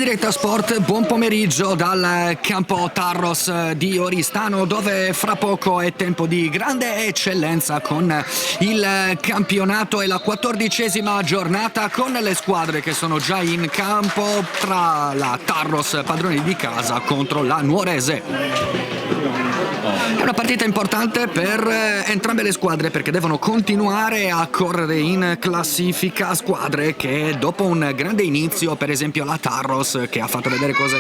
Diretta Sport, buon pomeriggio dal campo Tarros di Oristano, dove fra poco è tempo di grande eccellenza con il campionato e la 14ª giornata, con le squadre che sono già in campo, tra la Tarros, padroni di casa, contro la Nuorese. È una partita importante per entrambe le squadre, perché devono continuare a correre in classifica. Squadre che dopo un grande inizio, per esempio la Tarros, che ha fatto vedere cose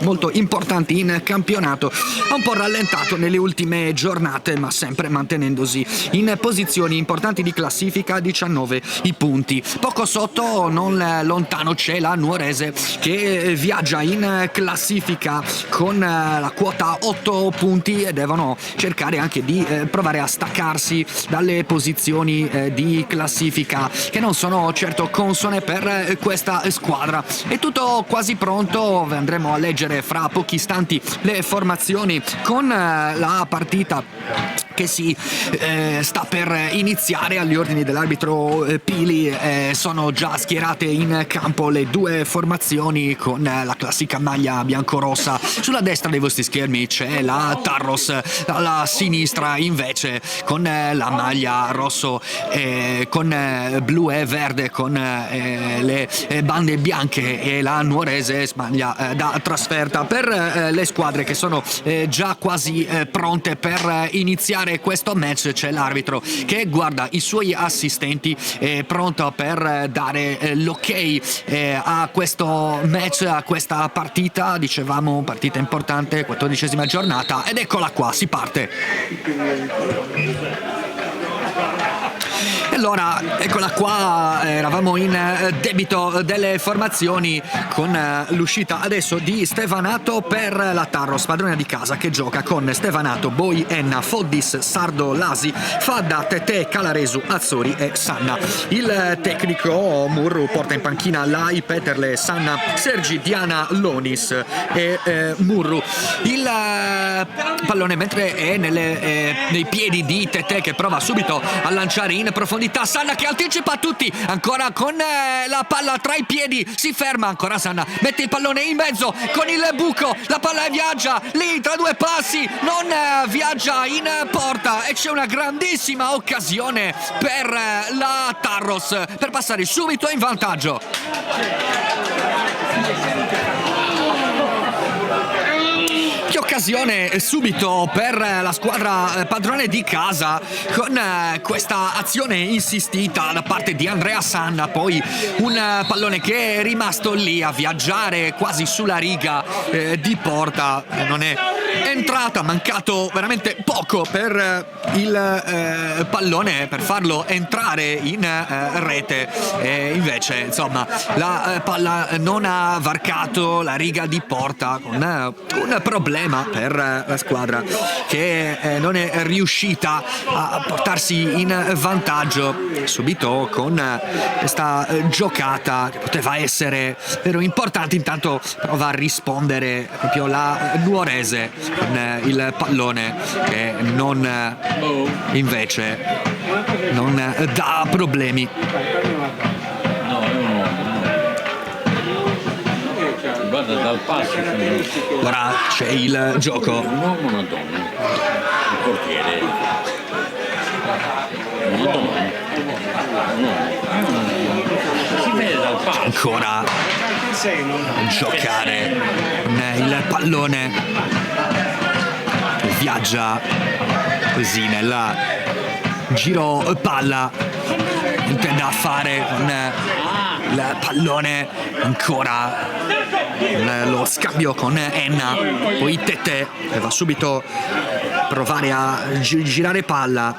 molto importanti in campionato, ha un po' rallentato nelle ultime giornate, ma sempre mantenendosi in posizioni importanti di classifica, 19 i punti. Poco sotto, non lontano, c'è la Nuorese, che viaggia in classifica con la quota 8 punti e devono cercare anche di provare a staccarsi dalle posizioni di classifica che non sono certo consone per questa squadra. È tutto quasi pronto, andremo a leggere fra pochi istanti le formazioni con la partita che si sta per iniziare. Agli ordini dell'arbitro Pili sono già schierate in campo le due formazioni con la classica maglia biancorossa. Sulla destra dei vostri schermi c'è la Tarros, alla sinistra invece con la maglia rosso con blu e verde con le bande bianche, e la Nuorese maglia da trasferta. Per le squadre che sono già quasi pronte per iniziare questo match c'è l'arbitro che guarda i suoi assistenti, pronto per dare l'ok a questo match, a questa partita. Dicevamo partita importante, 14ª giornata, ed eccola qua, si parte. Allora, eccola qua, eravamo in debito delle formazioni con l'uscita adesso di Stevanato per la Tarros, padrona di casa, che gioca con Stevanato, Boi, Enna, Foddis, Sardo, Lasi, Fadda, Tete, Calaresu, Azzori e Sanna. Il tecnico Murru porta in panchina Lai, Peterle, Sanna, Sergi, Diana, Lonis e Murru. Il pallone mentre è nei piedi di Tete, che prova subito a lanciare in profondità. Sanna che anticipa tutti, ancora con la palla tra i piedi, si ferma, ancora Sanna mette il pallone in mezzo con il buco, la palla viaggia lì tra due passi, non viaggia in porta, e c'è una grandissima occasione per la Tarros per passare subito in vantaggio. Che occasione subito per la squadra padrone di casa, con questa azione insistita da parte di Andrea Sanna, poi un pallone che è rimasto lì a viaggiare quasi sulla riga di porta, non è entrata, mancato veramente poco per il pallone per farlo entrare in rete, e invece insomma la palla non ha varcato la riga di porta, con un problema per la squadra che non è riuscita a portarsi in vantaggio subito con questa giocata che poteva essere vero importante. Intanto prova a rispondere proprio la Nuorese con il pallone che invece non dà problemi. Guarda, dal passo Ora c'è il gioco. un uomo, una donna, il portiere, una donna, un uomo, si vede dal passo. Ancora giocare con il pallone che viaggia così nel giro palla, intende a fare con il pallone, ancora lo scambio con Enna, poi Tete che va subito a provare a girare palla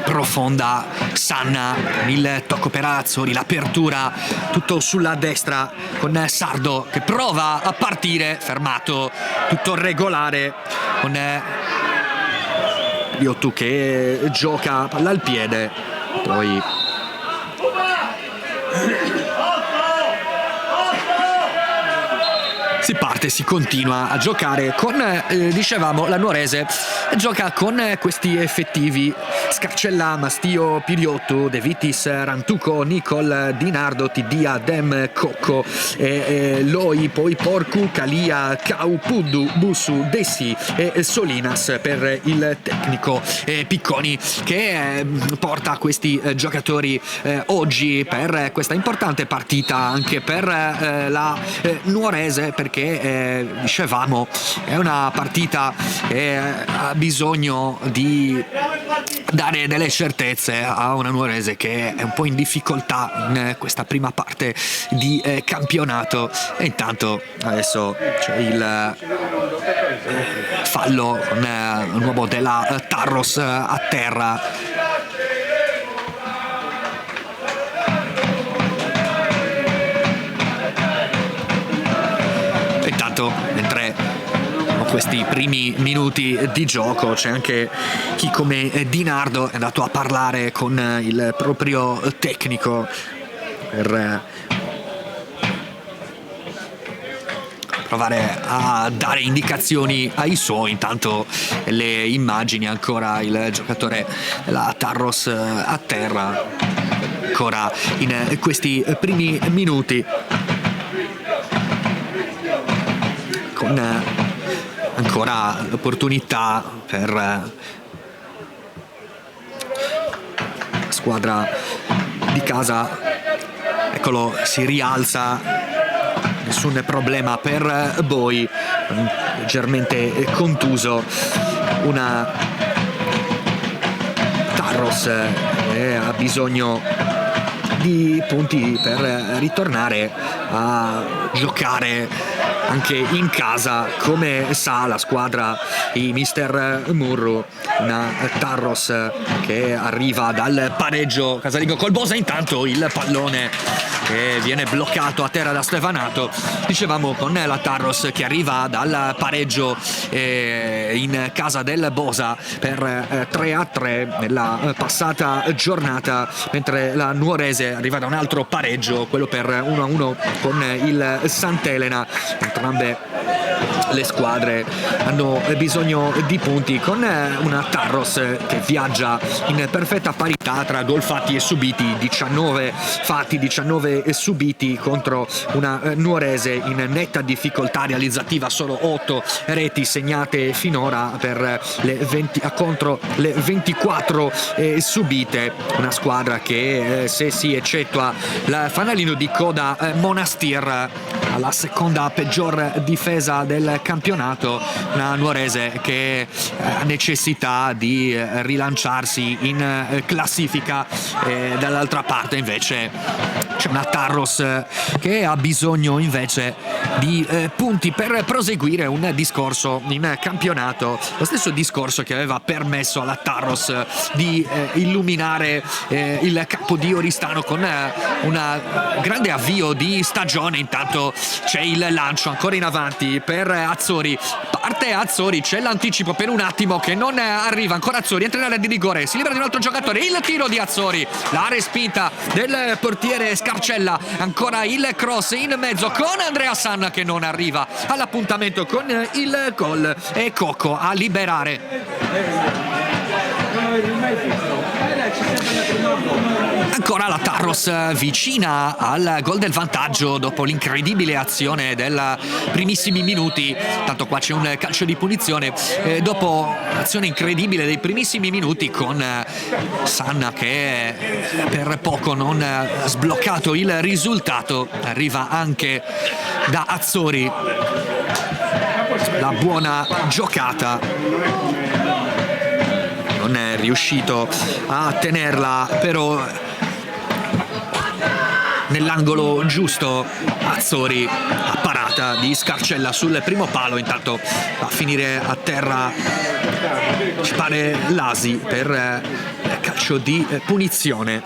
profonda. Sanna, il tocco per Azzori, l'apertura tutto sulla destra con Sardo che prova a partire, fermato, tutto regolare con Liottu che gioca palla al piede, poi si parte. parte si continua a giocare con, dicevamo, la Nuorese gioca con questi effettivi: Scarcella, Mastio, Piriotto, De Vitis, Rantuco, Nicol, Dinardo, Tidia, Dem, Cocco, Loi, poi Porcu, Calia, Cau, Puddu, Bussu, Dessi e Solinas per il tecnico Picconi, che porta questi giocatori oggi per questa importante partita anche per la Nuorese, perché dicevamo è una partita che ha bisogno di dare delle certezze a una Nuorese che è un po' in difficoltà in questa prima parte di campionato. E intanto adesso c'è il fallo con un uomo della Tarros a terra. E intanto, mentre questi primi minuti di gioco, c'è anche chi come Dinardo è andato a parlare con il proprio tecnico per provare a dare indicazioni ai suoi. Intanto le immagini, ancora il giocatore della Tarros a terra ancora in questi primi minuti, con ancora l'opportunità per la squadra di casa. Eccolo, si rialza, nessun problema per Boi, leggermente contuso. Una Tarros che ha bisogno di punti per ritornare a giocare anche in casa come sa la squadra di Mister Murru. Una Tarros che arriva dal pareggio casalingo col Bosa, intanto il pallone che viene bloccato a terra da Stefanato. Dicevamo, con la Tarros che arriva dal pareggio in casa del Bosa per 3-3 nella passata giornata, mentre la Nuorese arriva da un altro pareggio, quello per 1-1 con il Sant'Elena. Entrambe le squadre hanno bisogno di punti, con una Tarros che viaggia in perfetta parità tra gol fatti e subiti, 19 fatti, 19 subiti, contro una Nuorese in netta difficoltà realizzativa, solo 8 reti segnate finora per le 20, contro le 24 subite. Una squadra che se si eccettua il fanalino di coda Monastir, alla seconda peggior difesa del campionato, una Nuorese che ha necessità di rilanciarsi in classifica, e dall'altra parte invece c'è una Tarros che ha bisogno invece di punti per proseguire un discorso in campionato, lo stesso discorso che aveva permesso alla Tarros di illuminare il campo di Oristano con un grande avvio di stagione. Intanto c'è il lancio ancora in avanti per Azzori, parte Azzori, c'è l'anticipo per un attimo che non arriva ancora. Azzori entra in area di rigore, si libera di un altro giocatore, il tiro di Azzori, la respinta del portiere Scarcella, ancora il cross in mezzo con Andrea San che non arriva all'appuntamento con il gol, e Cocco a liberare. Ancora la Tarros vicina al gol del vantaggio dopo l'incredibile azione dei primissimi minuti. Tanto qua c'è un calcio di punizione dopo l'azione incredibile dei primissimi minuti, con Sanna che per poco non ha sbloccato il risultato. Arriva anche da Azzori la buona giocata, non è riuscito a tenerla però nell'angolo giusto. Azzori, a parata di Scarcella sul primo palo, intanto va a finire a terra, ci pare, Lasi per calcio di punizione.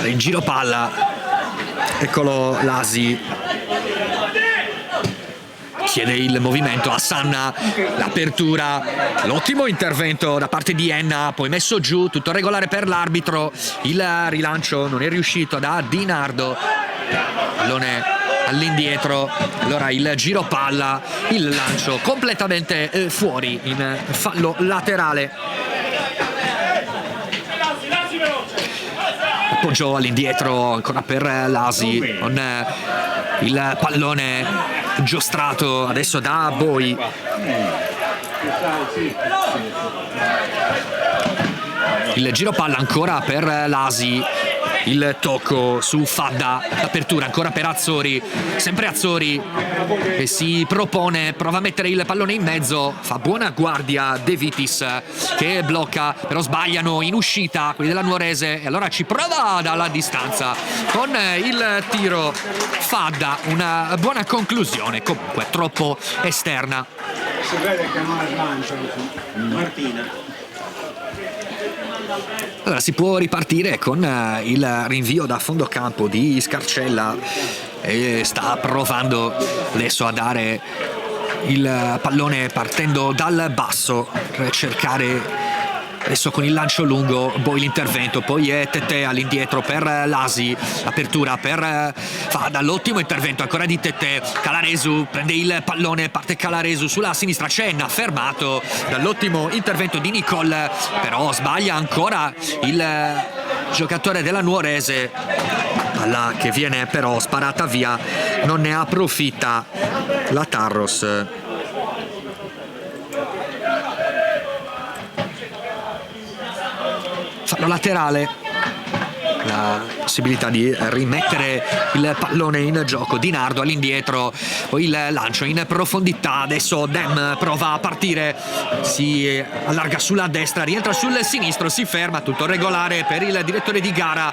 In giro palla, eccolo Lasi, chiede il movimento a Sanna, l'apertura, l'ottimo intervento da parte di Enna, poi messo giù, tutto regolare per l'arbitro, il rilancio non è riuscito da Di Nardo, pallone all'indietro, allora il giro palla, il lancio completamente fuori in fallo laterale. Appoggio all'indietro ancora per Lasi con il pallone giostrato adesso da Boi. Il giro palla ancora per Lasi, il tocco su Fadda, l'apertura ancora per Azzori, sempre Azzori che si propone, prova a mettere il pallone in mezzo, fa buona guardia De Vitis che blocca, però sbagliano in uscita quelli della Nuorese e allora ci prova dalla distanza con il tiro Fadda, una buona conclusione, comunque troppo esterna. Si vede che non smancia Martina. Allora si può ripartire con il rinvio da fondo campo di Scarcella e sta provando adesso a dare il pallone partendo dal basso per cercare adesso con il lancio lungo, poi l'intervento, poi è Tete all'indietro per Lasi, apertura per Fadda, l'ottimo intervento ancora di Tete, Calaresu prende il pallone, parte Calaresu sulla sinistra, Cenna fermato dall'ottimo intervento di Nicole, però sbaglia ancora il giocatore della Nuorese, palla che viene però sparata via, non ne approfitta la Tarros. Fallo laterale, la possibilità di rimettere il pallone in gioco, Di Nardo all'indietro, poi il lancio in profondità, adesso Dem prova a partire, si allarga sulla destra, rientra sul sinistro, si ferma, tutto regolare per il direttore di gara,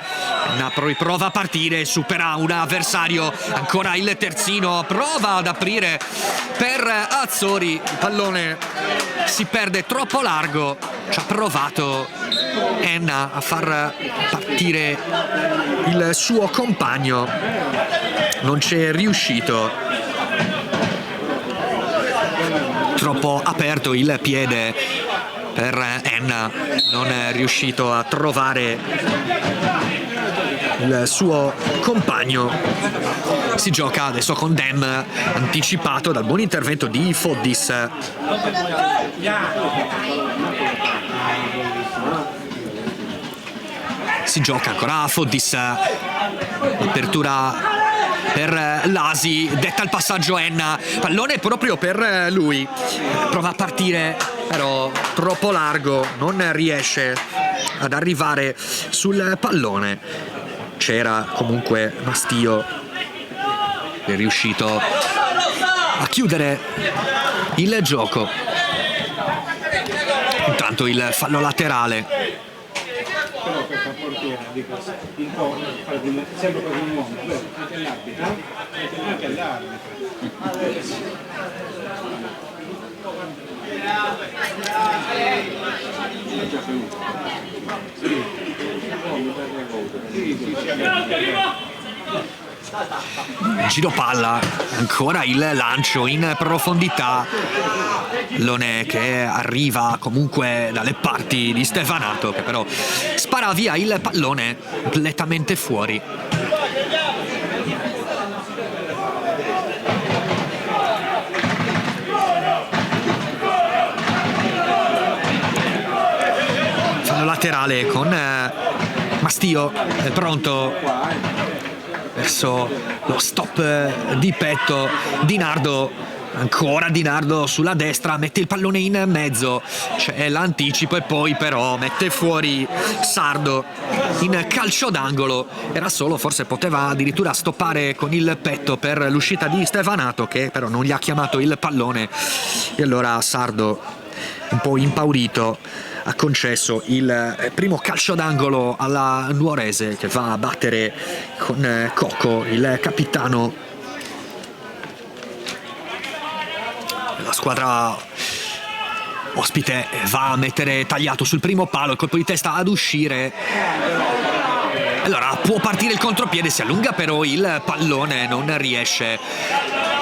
Napoli prova a partire, supera un avversario, ancora il terzino, prova ad aprire per Azzori, il pallone si perde troppo largo, ci ha provato Enna a far partire il suo compagno, non c'è riuscito, troppo aperto il piede per Enna, non è riuscito a trovare il suo compagno. Si gioca adesso con Dem, anticipato dal buon intervento di Foddis. Si gioca ancora a Foddis, apertura per Lasi, detta il passaggio Enna, pallone proprio per lui, prova a partire però troppo largo, non riesce ad arrivare sul pallone, c'era comunque Mastio, è riuscito a chiudere il gioco. Intanto il fallo laterale. Però questa portiera dico un po' sempre per un uomo, anche l'arbitro, anche l'arbitro. Giro palla, ancora il lancio in profondità, pallone che arriva comunque dalle parti di Stefanato che però spara via il pallone completamente fuori. Fallo laterale con Mastio, è pronto verso lo stop di petto, Di Nardo, ancora Di Nardo sulla destra, mette il pallone in mezzo, c'è l'anticipo e poi però mette fuori Sardo in calcio d'angolo, era solo, forse poteva addirittura stoppare con il petto per l'uscita di Stefanato che però non gli ha chiamato il pallone e allora Sardo un po' impaurito ha concesso il primo calcio d'angolo alla Nuorese che va a battere con Cocco, il capitano. La squadra ospite va a mettere tagliato sul primo palo, il colpo di testa ad uscire. Allora può partire il contropiede, si allunga però il pallone, non riesce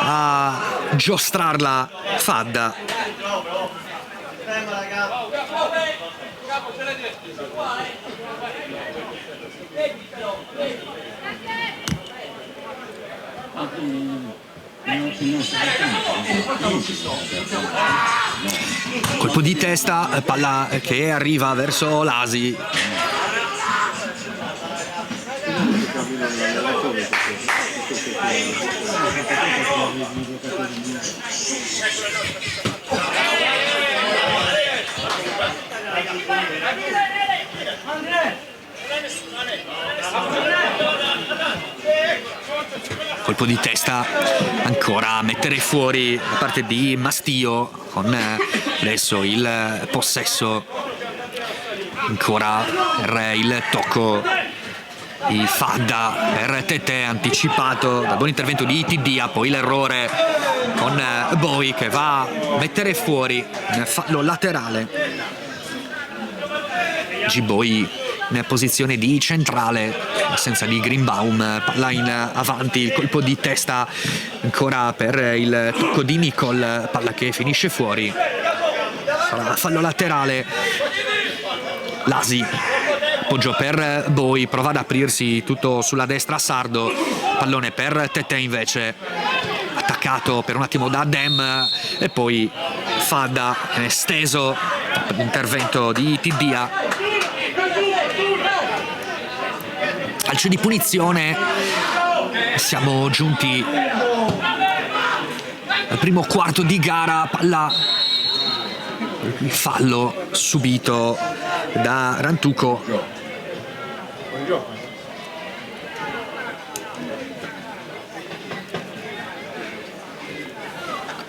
a giostrarla Fadda. Colpo di testa, palla che arriva verso Lasi. Colpo di testa ancora a mettere fuori da parte di Mastio, con adesso il possesso ancora per il tocco di Fadda per Tete, anticipato dal buon intervento di Tiddia, poi l'errore con Boy che va a mettere fuori nel fallo laterale. G-Boy in posizione di centrale, assenza di Greenbaum, palla in avanti, il colpo di testa ancora per il tocco di Nicol, palla che finisce fuori, sarà fallo laterale. Lasi, appoggio per Boy, prova ad aprirsi tutto sulla destra Sardo, pallone per Tete invece, attaccato per un attimo da Dem e poi Fadda steso, l'intervento di Tiddia. Calcio di punizione, siamo giunti al primo quarto di gara, palla, il fallo subito da Rantuco.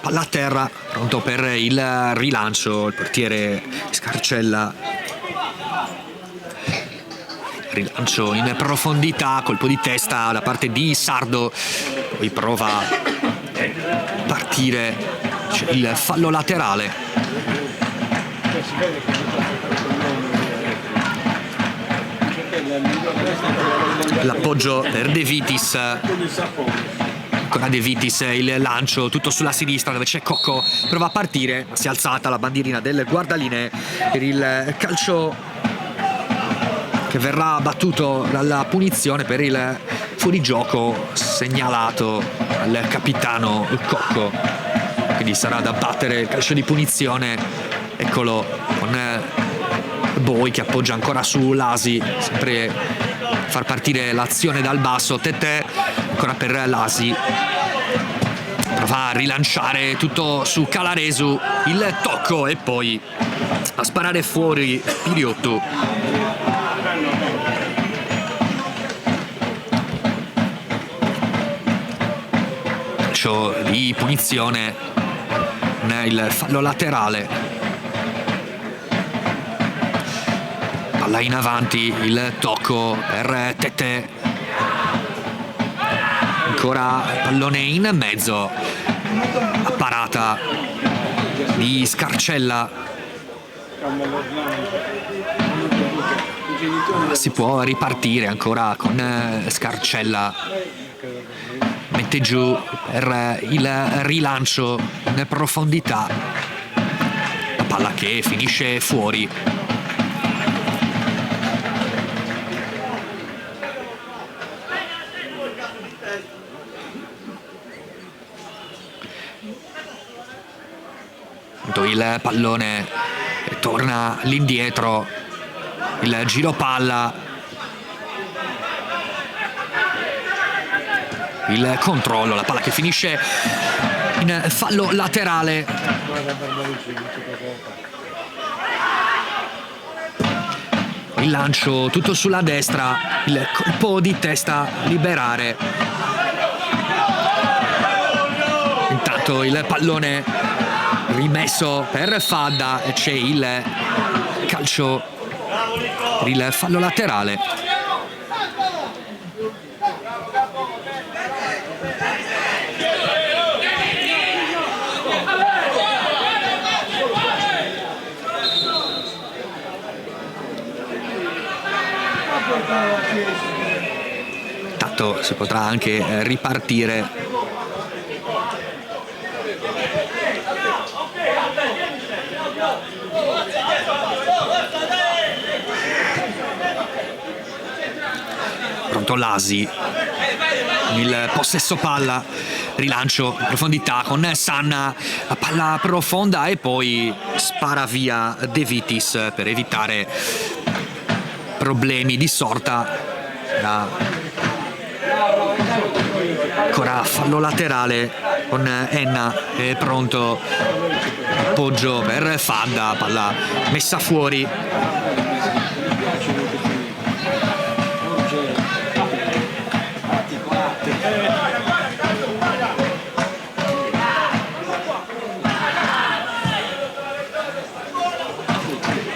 Palla a terra, pronto per il rilancio, il portiere Scarcella. Rilancio in profondità, colpo di testa da parte di Sardo, poi prova a partire, c'è il fallo laterale. L'appoggio per De Vitis, ancora De Vitis, il lancio tutto sulla sinistra dove c'è Cocco, prova a partire, ma si è alzata la bandierina del guardalinee per il calcio che verrà battuto dalla punizione per il fuorigioco segnalato al capitano Cocco, quindi sarà da battere il calcio di punizione. Eccolo con Boy che appoggia ancora su Lasi, sempre far partire l'azione dal basso. Tete ancora per Lasi, prova a rilanciare tutto su Calaresu, il tocco e poi a sparare fuori Piriotto. Di punizione, il fallo laterale, palla in avanti, il tocco per Tete, ancora pallone in mezzo, la parata di Scarcella, si può ripartire ancora con Scarcella, mette giù per il rilancio in profondità, la palla che finisce fuori. Il pallone torna all'indietro, il giro palla, il controllo, la palla che finisce in fallo laterale. Il lancio tutto sulla destra, il colpo di testa liberare. Intanto il pallone rimesso per Fadda e c'è il calcio per il fallo laterale. Tanto si potrà anche ripartire. intanto Lasi, il possesso palla, rilancio in profondità con Sanna, la palla profonda e poi spara via De Vitis per evitare problemi di sorta. Ancora fallo laterale con Enna è pronto, appoggio per Fadda, palla messa fuori.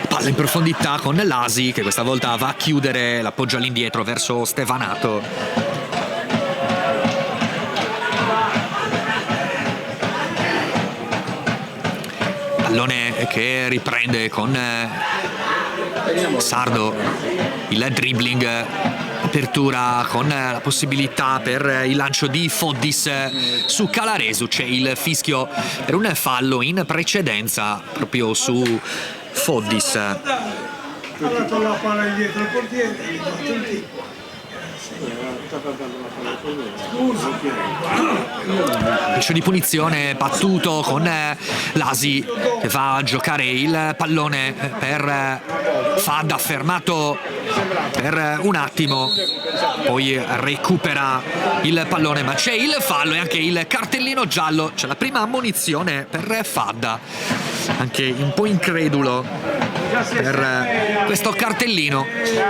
Palla in profondità con Lasi che questa volta va a chiudere, l'appoggio all'indietro verso Stevanato. Pallone che riprende con Sardo, il dribbling, apertura con la possibilità per il lancio di Foddis su Calaresu. C'è il fischio per un fallo in precedenza proprio su Foddis. Ha dato la palla indietro il portiere, Calcio di punizione battuto con Lasi che va a giocare il pallone per Fadda, fermato per un attimo, poi recupera il pallone, ma c'è il fallo e anche il cartellino giallo. C'è la prima ammonizione per Fadda, anche un po' incredulo per questo cartellino,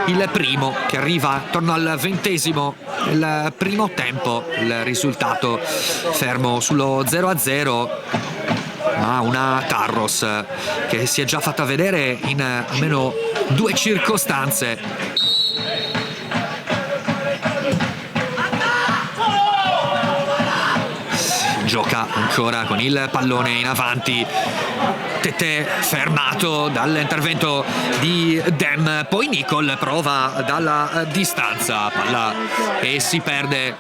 il primo che arriva attorno al 20° del primo tempo. Il risultato fermo sullo 0-0, ma una Tarros che si è già fatta vedere in almeno 2 circostanze. Gioca ancora con il pallone in avanti, Tete fermato dall'intervento di Dem, poi Nicol prova dalla distanza, palla e si perde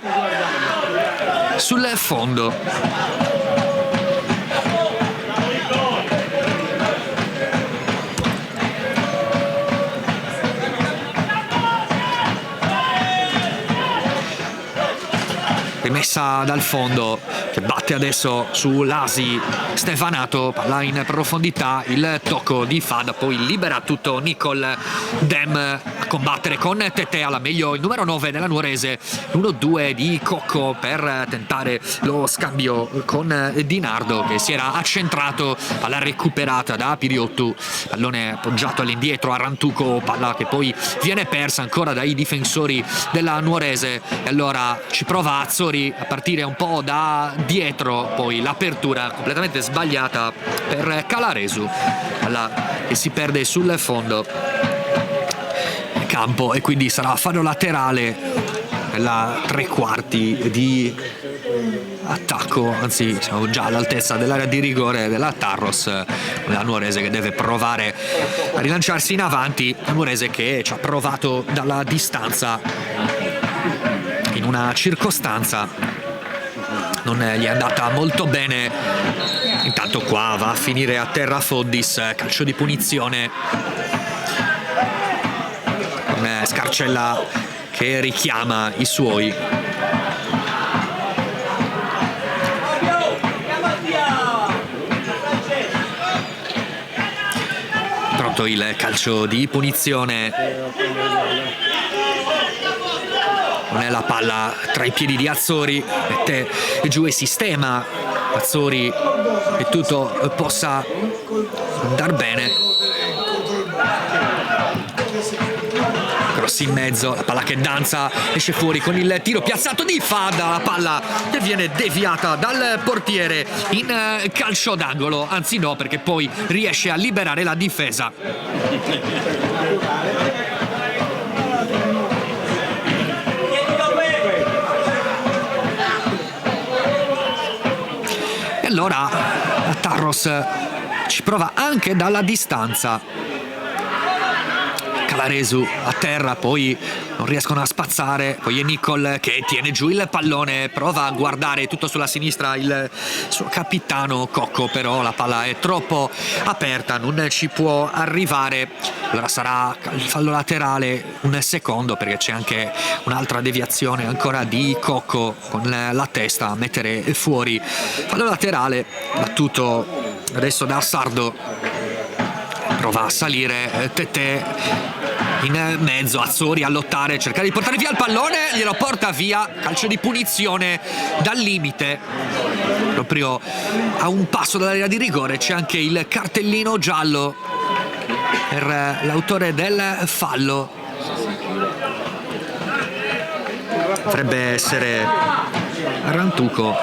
sul fondo. Rimessa dal fondo che batte adesso su Lasi, Stevanato, palla in profondità, il tocco di Fadda, poi libera tutto Nicol, Dem a combattere con Tete, alla meglio il numero 9 della Nuorese, l'1-2 di Cocco per tentare lo scambio con Di Nardo che si era accentrato, palla recuperata da Piriottu, pallone appoggiato all'indietro a Rantuco, palla che poi viene persa ancora dai difensori della Nuorese e allora ci prova Azzori a partire un po' da dietro, poi l'apertura completamente sbagliata per Calaresu, palla che si perde sul fondo campo e quindi sarà fallo laterale nella 3/4 di attacco, anzi siamo già all'altezza dell'area di rigore della Tarros, la Nuorese che deve provare a rilanciarsi in avanti, la Nuorese che ci ha provato dalla distanza in una circostanza, non gli è andata molto bene. Intanto qua va a finire a terra Foddis, calcio di punizione con Scarcella che richiama i suoi. Pronto il calcio di punizione, non è la palla tra i piedi di Azzori, mette giù e sistema Azzori che tutto possa andare bene. Cross in mezzo, la palla che danza, esce fuori con il tiro piazzato di Fadda, la palla che viene deviata dal portiere in calcio d'angolo, anzi no, perché poi riesce a liberare la difesa. E allora la Tarros ci prova anche dalla distanza. Calaresu a terra, poi non riescono a spazzare, poi è Nicol che tiene giù il pallone, prova a guardare tutto sulla sinistra il suo capitano Cocco, però la palla è troppo aperta, non ci può arrivare. Allora sarà il fallo laterale, un secondo, perché c'è anche un'altra deviazione ancora di Cocco con la testa a mettere fuori. Fallo laterale battuto adesso da Sardo, prova a salire Tete in mezzo, Azzori a lottare, cercare di portare via il pallone, glielo porta via, calcio di punizione dal limite, proprio a un passo dall'area di rigore. C'è anche il cartellino giallo per l'autore del fallo, potrebbe essere Rantuco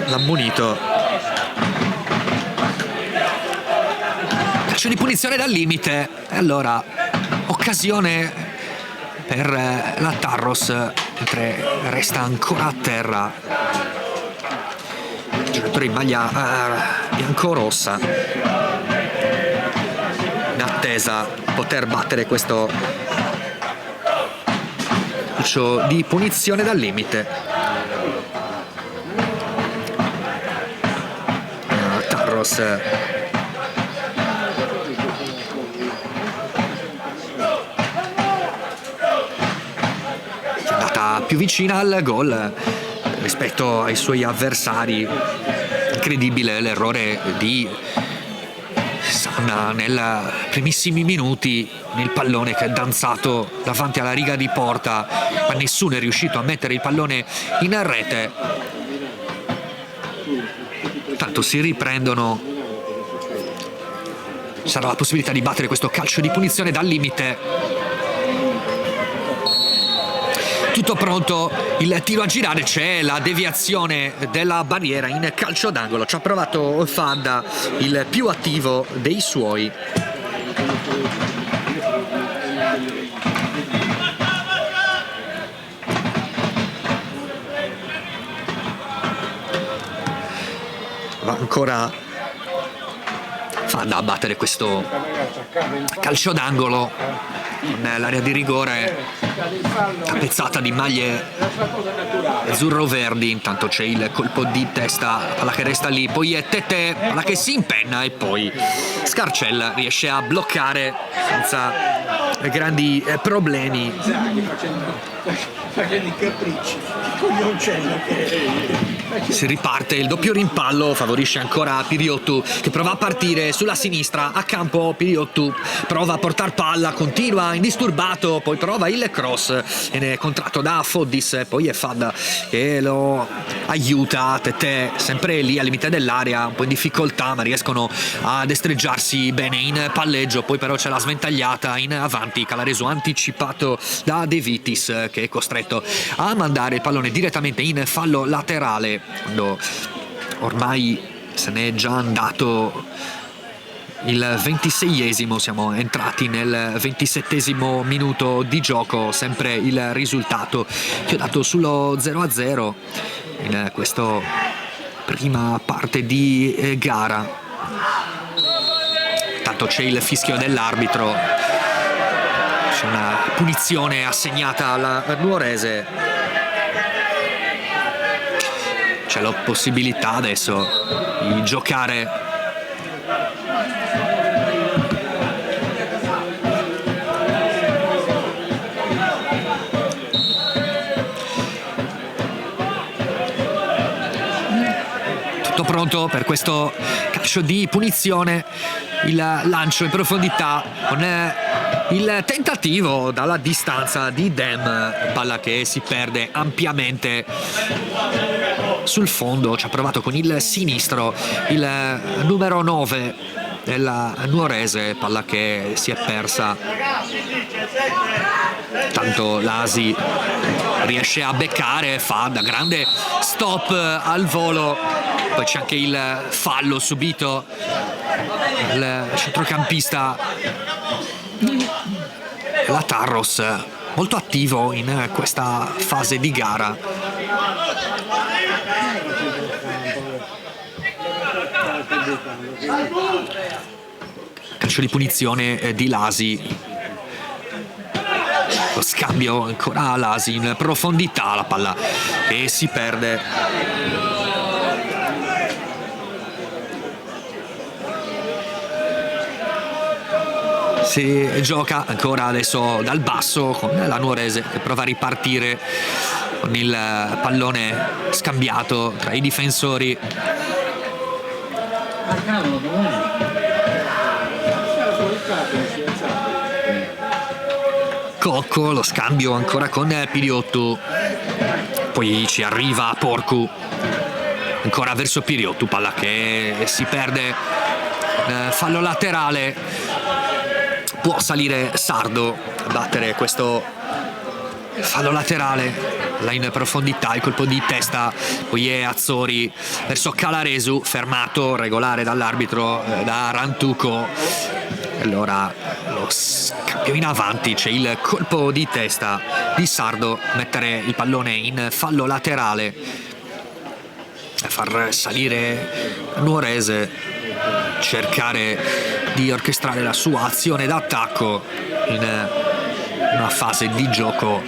l'ammonito. Calcio di punizione dal limite, e allora occasione per la Tarros, mentre resta ancora a terra il giocatore in maglia biancorossa, in attesa di poter battere questo calcio di punizione dal limite. Tarros più vicina al gol rispetto ai suoi avversari. Incredibile l'errore di Sanna nei primissimi minuti, il pallone che è danzato davanti alla riga di porta, ma nessuno è riuscito a mettere il pallone in rete. Tanto si riprendono, ci sarà la possibilità di battere questo calcio di punizione dal limite. Tutto pronto, il tiro a girare, c'è la deviazione della barriera in calcio d'angolo, ci ha provato Fadda, il più attivo dei suoi. Va ancora Fadda a battere questo calcio d'angolo con l'area di rigore tapezzata di maglie azzurro-verdi. Intanto c'è il colpo di testa, palla che resta lì, poi è Tete, palla che si impenna e poi Scarcella riesce a bloccare senza grandi problemi. Facendo i capricci, coglioncello che Si riparte, il doppio rimpallo favorisce ancora Piriottu che prova a partire sulla sinistra a campo. Piriottu prova a portare palla, continua indisturbato, poi prova il cross, viene contratto da Foddis, poi è Fadda che lo aiuta. Tete sempre lì al limite dell'area, un po' in difficoltà, ma riescono a destreggiarsi bene in palleggio. Poi però c'è la sventagliata in avanti, Calaresu anticipato da De Vitis che è costretto a mandare il pallone direttamente in fallo laterale, quando ormai se n'è già andato il 26esimo, siamo entrati nel 27esimo minuto di gioco, sempre il risultato chiodato sullo 0-0 in questa prima parte di gara. Tanto c'è il fischio dell'arbitro, c'è una punizione assegnata alla Nuorese, c'è la possibilità adesso di giocare tutto pronto per questo calcio di punizione, il lancio in profondità con il tentativo dalla distanza di Dem, palla che si perde ampiamente sul fondo. Ci ha provato con il sinistro il numero 9 della Nuorese, palla che si è persa. Tanto l'Asi riesce a beccare, fa da grande stop al volo, poi c'è anche il fallo subito dal centrocampista la Tarros, molto attivo in questa fase di gara. Calcio calcio di punizione di Lasi. Lo scambio ancora a Lasi in profondità, la palla e si perde. Si gioca ancora adesso dal basso con la Nuorese che prova a ripartire con il pallone scambiato tra i difensori. Cocco, lo scambio ancora con Piriottu, poi ci arriva Porcu, ancora verso Piriottu, palla che si perde, fallo laterale, può salire Sardo a battere questo fallo laterale. Là in profondità il colpo di testa, poi è Azzori verso Calaresu, fermato regolare dall'arbitro, da Rantuco. Allora lo scambio in avanti, c'è il colpo di testa di Sardo, mettere il pallone in fallo laterale, far salire Nuorese, cercare di orchestrare la sua azione d'attacco in una fase di gioco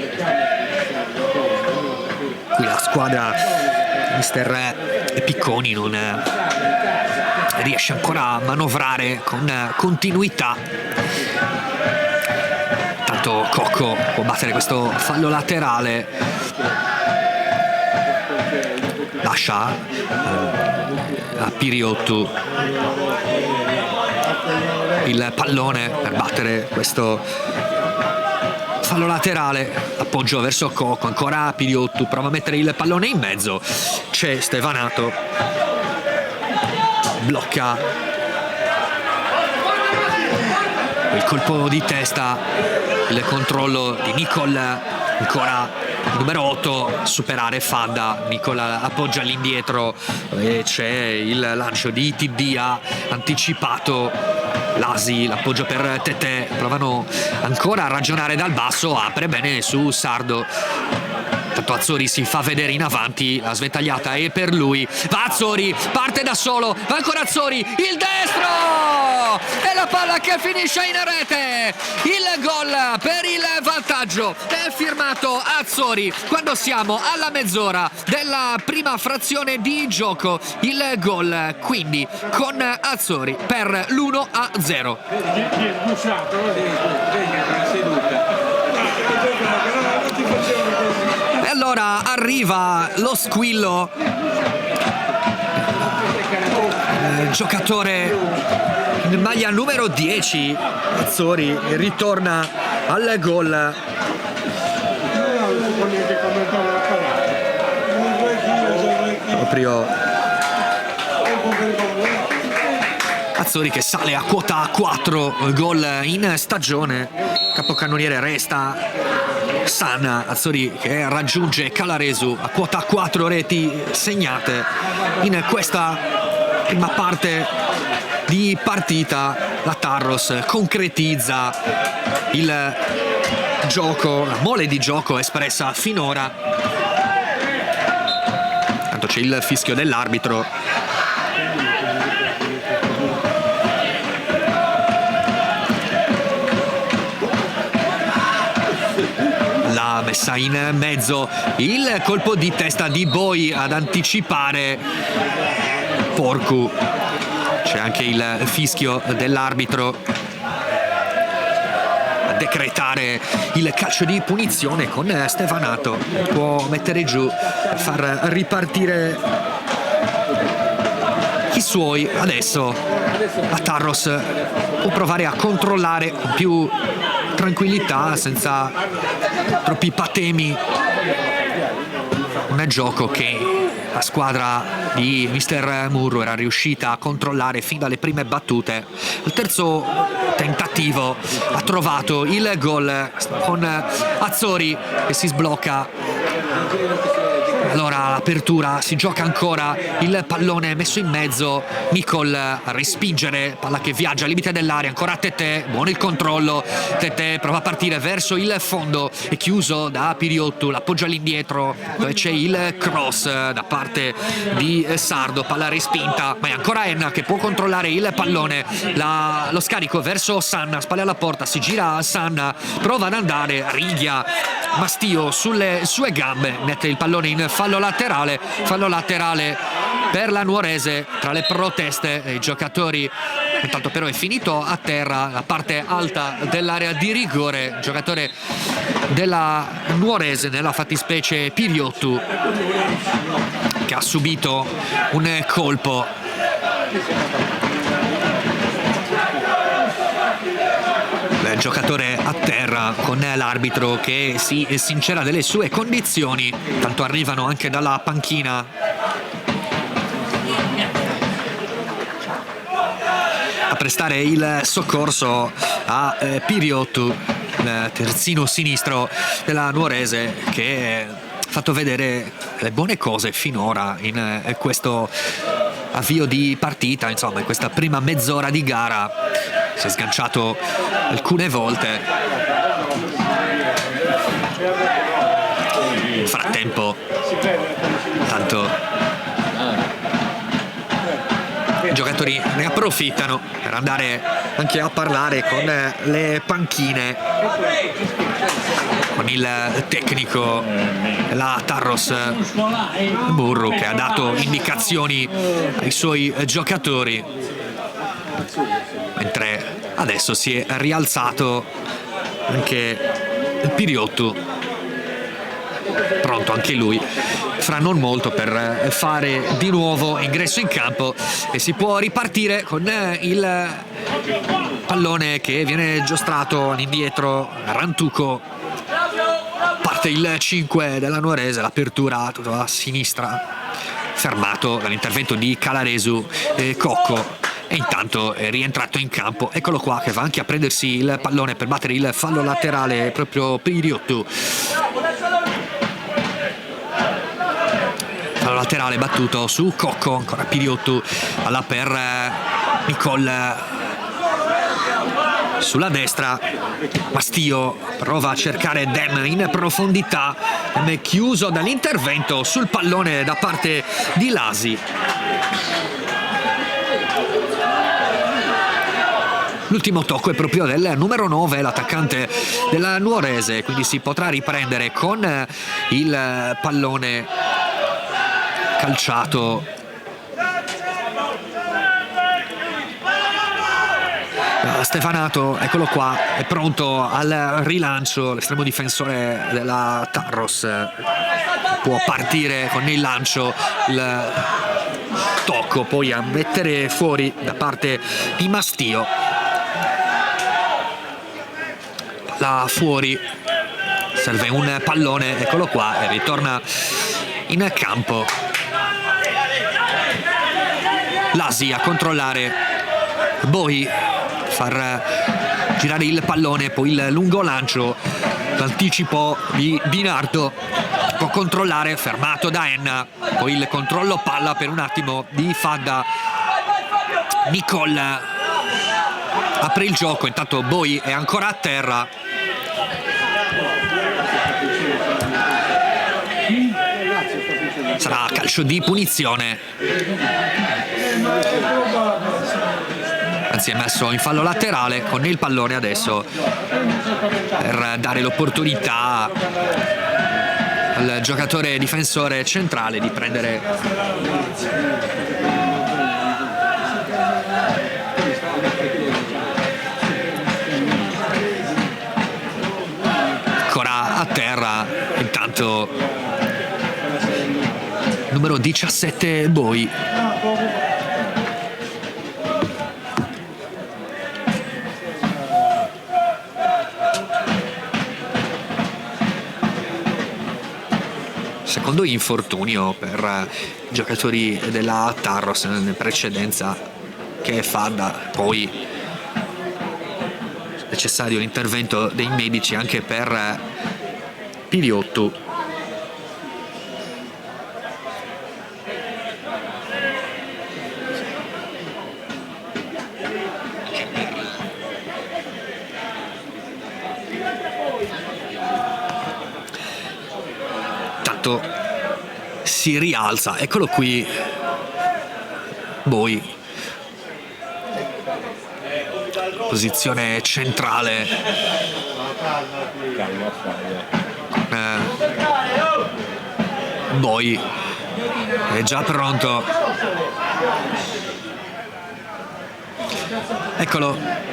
qui la squadra mister Picconi non riesce ancora a manovrare con continuità. Tanto Cocco può battere questo fallo laterale, lascia a Piriottu il pallone per battere questo fallo laterale, appoggio verso Cocco, ancora Piriottu, prova a mettere il pallone in mezzo, c'è Stevanato, blocca il colpo di testa, il controllo di Nicol, ancora il numero 8, superare Fadda, Nicol appoggia all'indietro e c'è il lancio di Tiddia anticipato. Lasi, l'appoggio per Tetè, provano ancora a ragionare dal basso, apre bene su Sardo. Tanto Azzori si fa vedere in avanti, la sventagliata è per lui, va Azzori, parte da solo, va ancora Azzori, il destro! E la palla che finisce in rete, il gol per il vantaggio è firmato Azzori quando siamo alla mezz'ora della prima frazione di gioco, il gol quindi con Azzori per l'1-0. E allora arriva lo squillo, giocatore in maglia numero 10, Azzori ritorna al gol. Proprio Azzori che sale a quota 4 gol in stagione, capocannoniere resta Sanna. Azzori che raggiunge Calaresu a quota 4 reti segnate in questa prima parte di partita. La Tarros concretizza il gioco, la mole di gioco espressa finora. Tanto c'è il fischio dell'arbitro. La messa in mezzo, il colpo di testa di Boi ad anticipare Porcu. C'è anche il fischio dell'arbitro a decretare il calcio di punizione con Stevanato. Può mettere giù, far ripartire i suoi. Adesso la Tarros può provare a controllare con più tranquillità, senza troppi patemi, un gioco che la squadra di mister Murro era riuscita a controllare fin dalle prime battute. Al terzo tentativo ha trovato il gol con Azzori che si sblocca Allora l'apertura, si gioca ancora, il pallone messo in mezzo, Nicol a respingere, palla che viaggia al limite dell'area, ancora Tete, buono il controllo, Tete prova a partire verso il fondo, è chiuso da Piriotto, l'appoggio all'indietro dove c'è il cross da parte di Sardo, palla respinta, ma è ancora Enna che può controllare il pallone, lo scarico verso Sanna, spalle alla porta, si gira Sanna, prova ad andare, righia Mastio sulle sue gambe, mette il pallone in fallo laterale per la Nuorese tra le proteste dei giocatori. Intanto però è finito a terra la parte alta dell'area di rigore, giocatore della Nuorese, nella fattispecie Piriotto, che ha subito un colpo. Il giocatore a terra con l'arbitro che si sincera delle sue condizioni, tanto arrivano anche dalla panchina a prestare il soccorso a Piriotto, il terzino sinistro della Nuorese, che ha fatto vedere le buone cose finora in questo avvio di partita, insomma in questa prima mezz'ora di gara. Si è sganciato alcune volte. Nel frattempo, tanto i giocatori ne approfittano per andare anche a parlare con le panchine, con il tecnico la Tarros Burru, che ha dato indicazioni ai suoi giocatori, mentre adesso si è rialzato anche il Piriotto, pronto anche lui fra non molto per fare di nuovo ingresso in campo, e si può ripartire con il pallone che viene giostrato all'indietro. Rantuco, parte il 5 della Nuorese, l'apertura tutta a sinistra, fermato dall'intervento di Calaresu e Cocco, e intanto è rientrato in campo, eccolo qua, che va anche a prendersi il pallone per battere il fallo laterale proprio Piriotto. Fallo laterale battuto su Cocco, ancora Piriotto, palla per Nicol sulla destra, Mastio prova a cercare Dem in profondità, Dem è chiuso dall'intervento sul pallone da parte di Lasi. L'ultimo tocco è proprio del numero 9, l'attaccante della Nuorese, quindi si potrà riprendere con il pallone calciato Stefanato. Eccolo qua, è pronto al rilancio l'estremo difensore della Tarros, può partire con il lancio, il tocco poi a mettere fuori da parte di Mastio. Là fuori, serve un pallone, eccolo qua, e ritorna in campo Lasi a controllare Boi, far girare il pallone, poi il lungo lancio, l'anticipo di Dinardo, può controllare, fermato da Enna, poi il controllo palla per un attimo di Fadda. Nicol apre il gioco, intanto Boi è ancora a terra. Sarà calcio di punizione, anzi è messo in fallo laterale con il pallone adesso per dare l'opportunità al giocatore difensore centrale di prendere ancora a terra. Intanto numero 17 Boi. Secondo infortunio per i giocatori della Tarros, in precedenza che è Fadda, poi necessario l'intervento dei medici anche per Piriotto. intanto si rialza, eccolo qui Boi, posizione centrale, Boi è già pronto, eccolo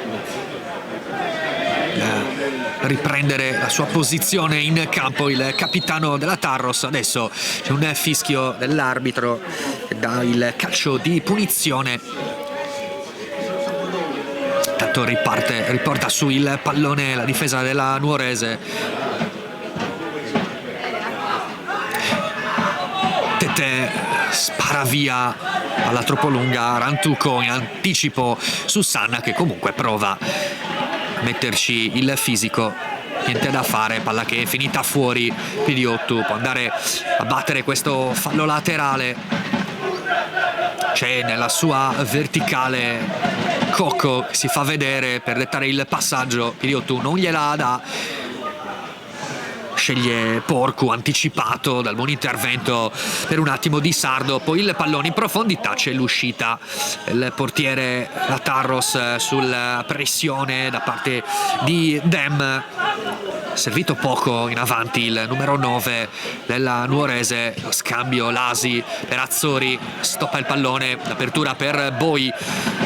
riprendere la sua posizione in campo il capitano della Tarros. Adesso c'è un fischio dell'arbitro che dà il calcio di punizione. Tanto riporta su il pallone la difesa della Nuorese. Tete spara via alla troppo lunga, Rantuco in anticipo su Sanna che comunque prova metterci il fisico, niente da fare, palla che è finita fuori. Piddiotto può andare a battere questo fallo laterale, c'è nella sua verticale Cocco che si fa vedere per dettare il passaggio, Piddiotto non gliela dà, sceglie Porcu, anticipato dal buon intervento per un attimo di Sardo, poi il pallone in profondità, c'è l'uscita, il portiere la Tarros sulla pressione da parte di Dem, servito poco in avanti il numero 9 della Nuorese, lo scambio Lasi per Azzori, stoppa il pallone, l'apertura per Boi,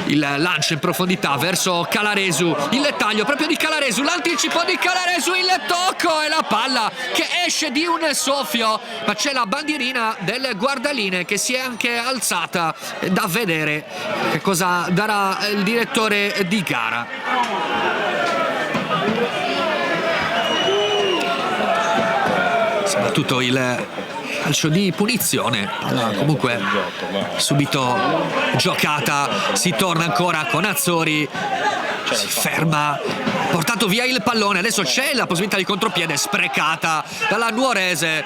il lancio in profondità verso Calaresu, il taglio proprio di Calaresu, l'anticipo di Calaresu, il tocco e la palla che esce di un soffio, ma c'è la bandierina del guardaline che si è anche alzata, da vedere che cosa darà il direttore di gara. Soprattutto il calcio di punizione, comunque subito giocata, si torna ancora con Azzori, si ferma, portato via il pallone, adesso c'è la possibilità di contropiede sprecata dalla Nuorese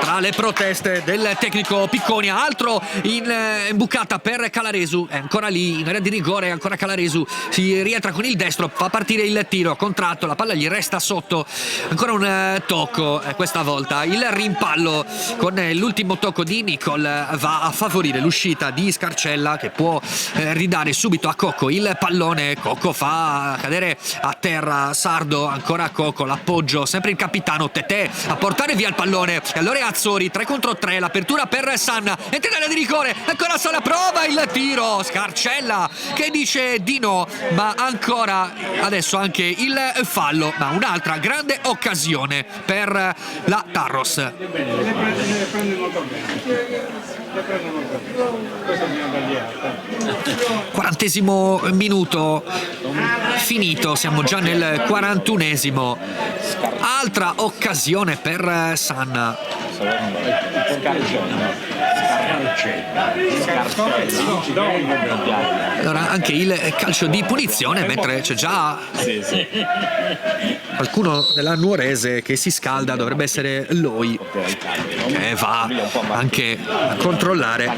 tra le proteste del tecnico Picconia, altro in imbucata per Calaresu, è ancora lì in area di rigore, ancora Calaresu, si rientra con il destro, fa partire il tiro, contratto, la palla gli resta sotto, ancora un tocco, questa volta il rimpallo con l'ultimo tocco di Nicol va a favorire l'uscita di Scarcella che può ridare subito a Cocco il pallone, Cocco fa cadere a terra Sardo, ancora Cocco, l'appoggio, sempre il capitano Tete a portare via il pallone, e allora è Azzori 3 contro 3, l'apertura per Sanna, entra in area di rigore, ancora Sanna, prova il tiro, Scarcella che dice di no, ma ancora adesso anche il fallo, ma un'altra grande occasione per la Tarros. Le prende molto bene. Questo bisogna dargli alta. 40° minuto finito, siamo già nel 41°, altra occasione per Sanna. Allora anche il calcio di punizione, mentre c'è già qualcuno della Nuorese che si scalda, dovrebbe essere Loi che va anche a controllare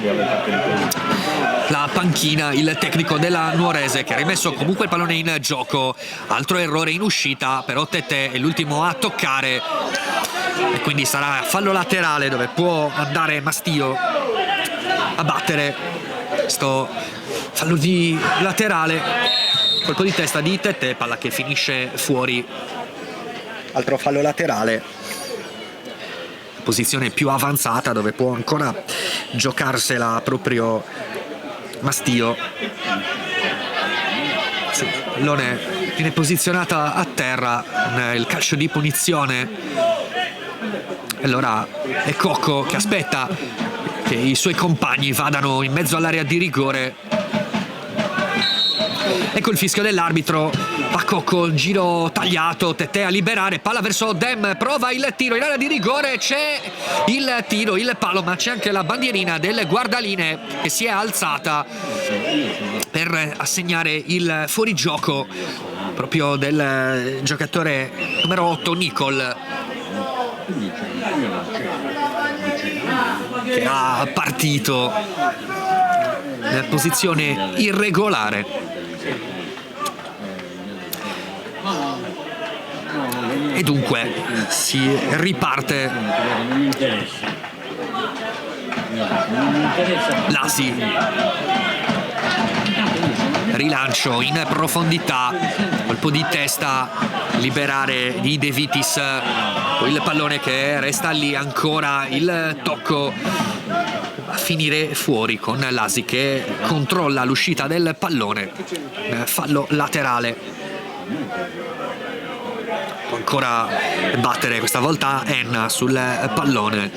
la panchina, il tecnico della Nuorese che ha rimesso comunque il pallone in gioco, altro errore in uscita, però Tete è l'ultimo a toccare e quindi sarà fallo laterale dove può andare Mastio a battere questo fallo di laterale, colpo di testa di Tete, palla che finisce fuori, altro fallo laterale, posizione più avanzata dove può ancora giocarsela proprio Mastio. Sì, pallone viene posizionata a terra, il calcio di punizione, allora è Cocco che aspetta che i suoi compagni vadano in mezzo all'area di rigore, ecco il fischio dell'arbitro, va Cocco, giro tagliato, Tete a liberare, palla verso Dem, prova il tiro in area di rigore, c'è il tiro, il palo, ma c'è anche la bandierina del guardaline che si è alzata per assegnare il fuorigioco proprio del giocatore numero 8 Nicol, che ha partito nella posizione irregolare. E dunque si riparte. Lasi, rilancio in profondità, colpo di testa, liberare di De Vitis, poi il pallone che resta lì, ancora il tocco a finire fuori con Lasi che controlla l'uscita del pallone, fallo laterale. Può ancora battere questa volta Enna sul pallone.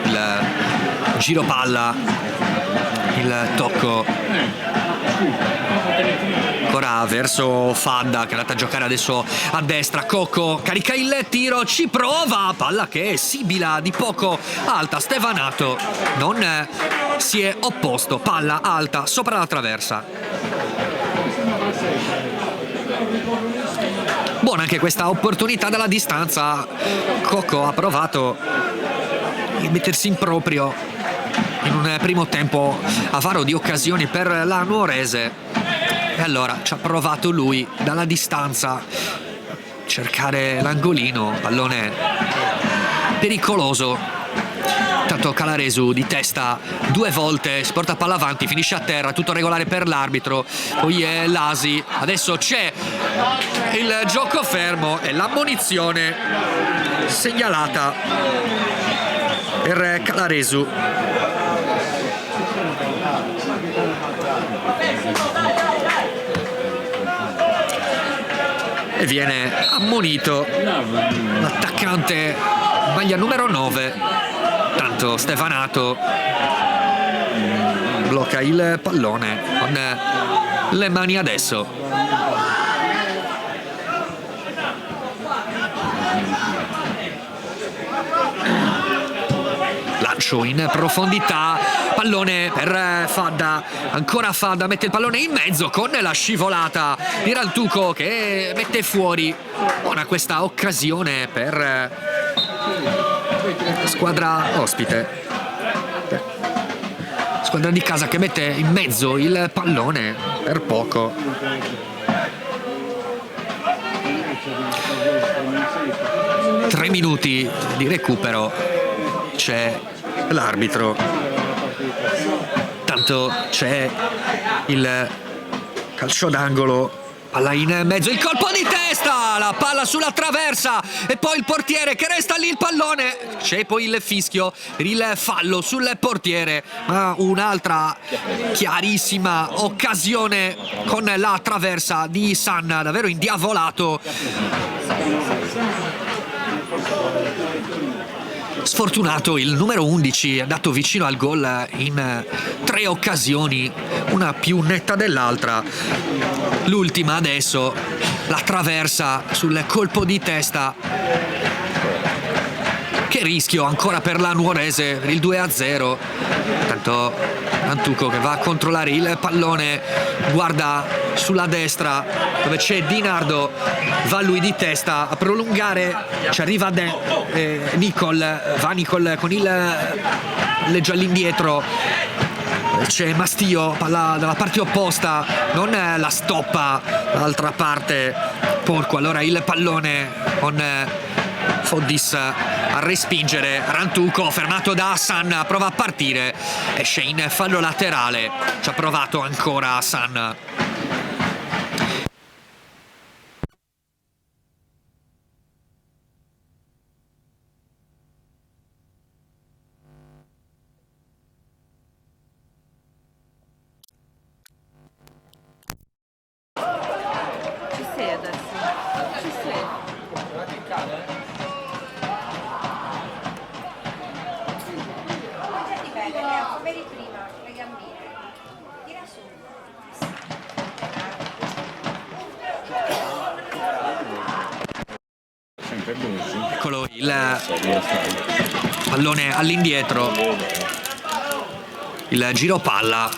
Il giro palla, il tocco ancora verso Fadda che è andata a giocare adesso a destra. Cocco carica il tiro, ci prova, palla che sibila di poco alta. Stevanato non si è opposto, palla alta sopra la traversa. Buona anche questa opportunità dalla distanza. Cocco ha provato a mettersi in proprio in un primo tempo avaro di occasioni per la Nuorese, e allora ci ha provato lui dalla distanza cercare l'angolino, pallone pericoloso. Tanto Calaresu di testa 2 volte, si porta palla avanti, finisce a terra, tutto regolare per l'arbitro. Poi è Lasi, adesso c'è il gioco fermo e l'ammonizione segnalata per Calaresu. E viene ammonito l'attaccante maglia numero 9. Tanto Stevanato blocca il pallone con le mani adesso. Lancio in profondità, pallone per Fadda, ancora Fadda mette il pallone in mezzo con la scivolata di Rantuco che mette fuori. Buona questa occasione per squadra ospite, squadra di casa che mette in mezzo il pallone per poco. Tre minuti di recupero, c'è l'arbitro, tanto c'è il calcio d'angolo. Palla in mezzo, il colpo di testa, la palla sulla traversa e poi il portiere che resta lì il pallone. C'è poi il fischio per il fallo sul portiere, ma un'altra chiarissima occasione con la traversa di Sanna, davvero indiavolato. Sfortunato il numero 11, è andato vicino al gol in 3 occasioni, una più netta dell'altra. L'ultima adesso, la traversa sul colpo di testa. Che rischio ancora per la Nuorese, per il 2-0. Tanto Rantuco che va a controllare il pallone, guarda sulla destra dove c'è Dinardo, va lui di testa a prolungare, ci arriva Nicol, va Nicol con il legge all'indietro, c'è Mastio, palla dalla parte opposta, non la stoppa dall'altra parte Porco, allora il pallone con Foddis a respingere. Rantuco fermato da Hassan, prova a partire, esce in fallo laterale, ci ha provato ancora Hassan. Ci sei adesso? Ci sei? Dipende, le averi prima, le gambine. Tira su. Eccolo il pallone all'indietro, il giro palla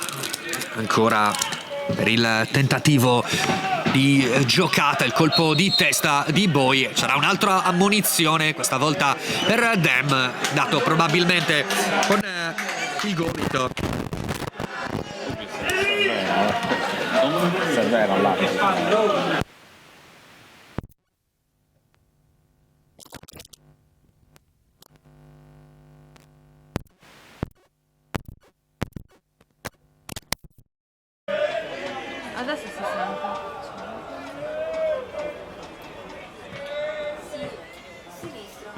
ancora per il tentativo di giocata, il colpo di testa di Boi. C'era un'altra ammonizione, questa volta per Dem, dato probabilmente con il gomito. Severo là. Adesso si sente. Sinistro. Sinistra.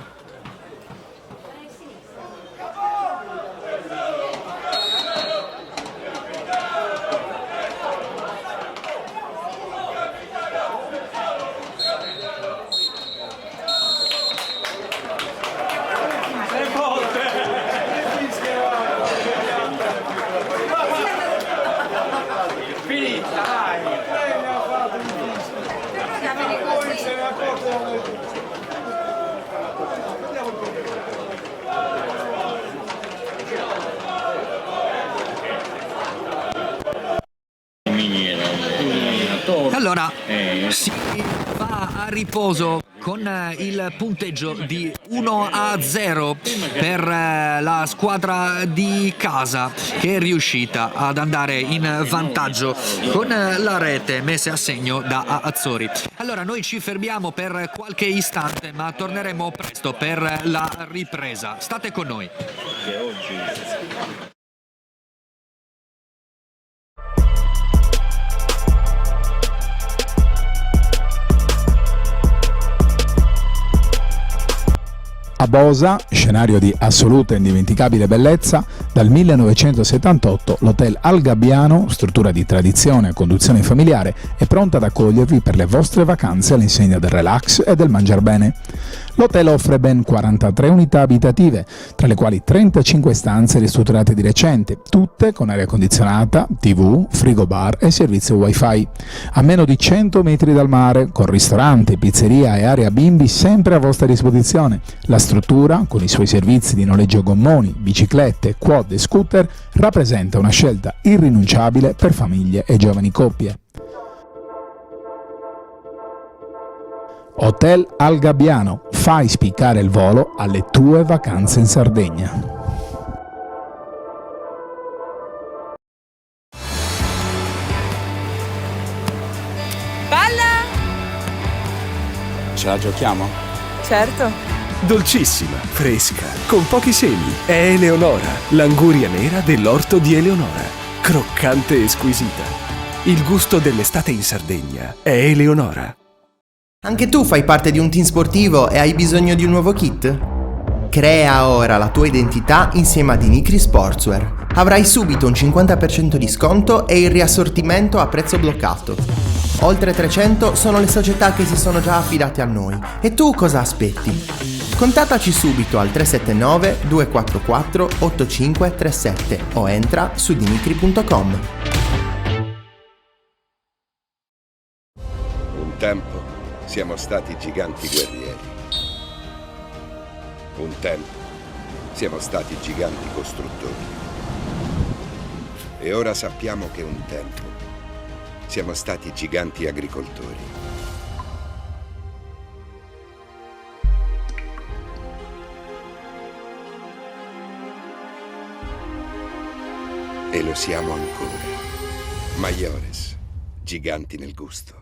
Allora si va a riposo con il punteggio di 1-0 per la squadra di casa, che è riuscita ad andare in vantaggio con la rete messa a segno da Azzori. Allora noi ci fermiamo per qualche istante, ma torneremo presto per la ripresa. State con noi. A Bosa, scenario di assoluta e indimenticabile bellezza, dal 1978 l'Hotel Al Gabbiano, struttura di tradizione e conduzione familiare, è pronta ad accogliervi per le vostre vacanze all'insegna del relax e del mangiar bene. L'hotel offre ben 43 unità abitative, tra le quali 35 stanze ristrutturate di recente, tutte con aria condizionata, TV, frigo bar e servizio wifi. A meno di 100 metri dal mare, con ristorante, pizzeria e area bimbi sempre a vostra disposizione. La struttura, con i suoi servizi di noleggio gommoni, biciclette, quad e scooter, rappresenta una scelta irrinunciabile per famiglie e giovani coppie. Hotel Al Gabbiano, fai spiccare il volo alle tue vacanze in Sardegna. Palla! Ce la giochiamo? Certo. Dolcissima, fresca, con pochi semi. È Eleonora, l'anguria nera dell'orto di Eleonora. Croccante e squisita. Il gusto dell'estate in Sardegna è Eleonora. Anche tu fai parte di un team sportivo e hai bisogno di un nuovo kit? Crea ora la tua identità insieme a Dinicri Sportswear. Avrai subito un 50% di sconto e il riassortimento a prezzo bloccato. Oltre 300 sono le società che si sono già affidate a noi. E tu cosa aspetti? Contattaci subito al 379 244 8537 o entra su dinicri.com. Un tempo siamo stati giganti guerrieri. Un tempo siamo stati giganti costruttori. E ora sappiamo che un tempo siamo stati giganti agricoltori. E lo siamo ancora. Maiores, giganti nel gusto.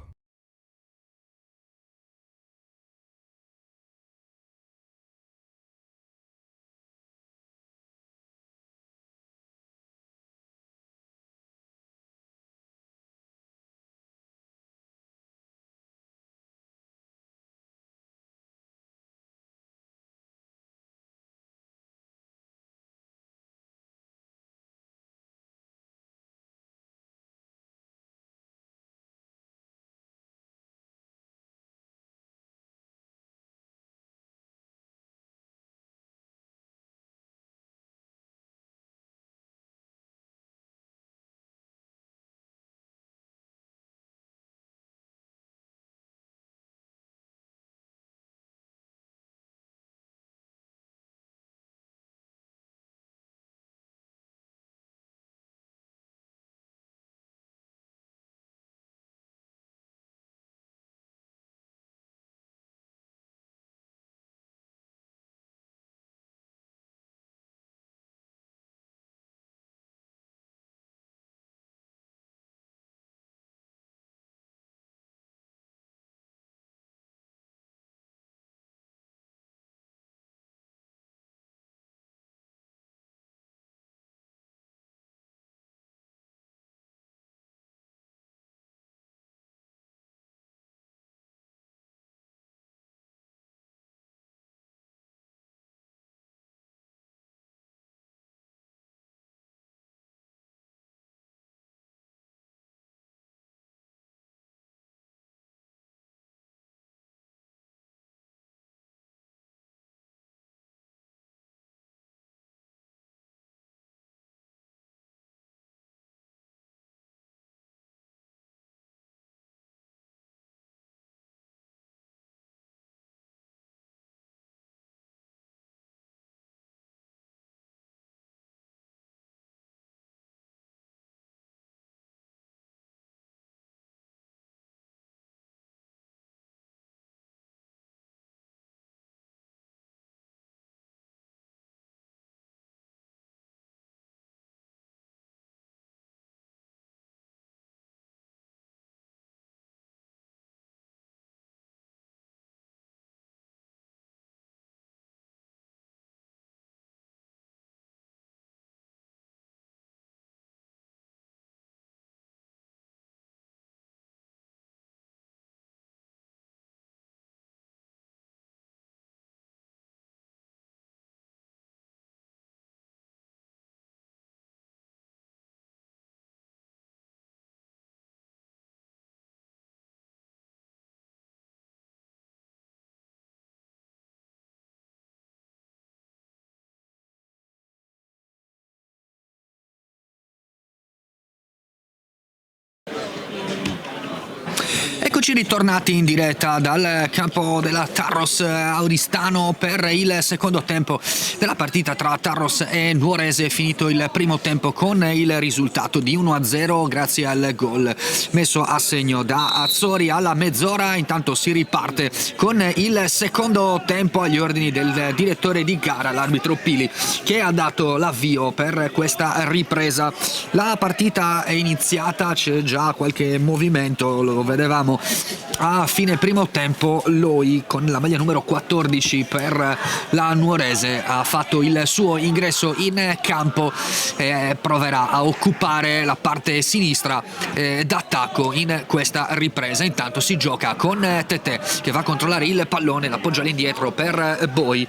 Eccoci ritornati in diretta dal campo della Tarros Oristano per il secondo tempo della partita tra Tarros e Nuorese. Finito il primo tempo con il risultato di 1-0 grazie al gol messo a segno da Azzori alla mezz'ora. Intanto si riparte con il secondo tempo agli ordini del direttore di gara, l'arbitro Pili, che ha dato l'avvio per questa ripresa. La partita è iniziata, c'è già qualche movimento, lo vedevamo a fine primo tempo. Loi con la maglia numero 14 per la Nuorese ha fatto il suo ingresso in campo e proverà a occupare la parte sinistra d'attacco in questa ripresa. Intanto si gioca con Tete che va a controllare il pallone, l'appoggia all'indietro per Boi,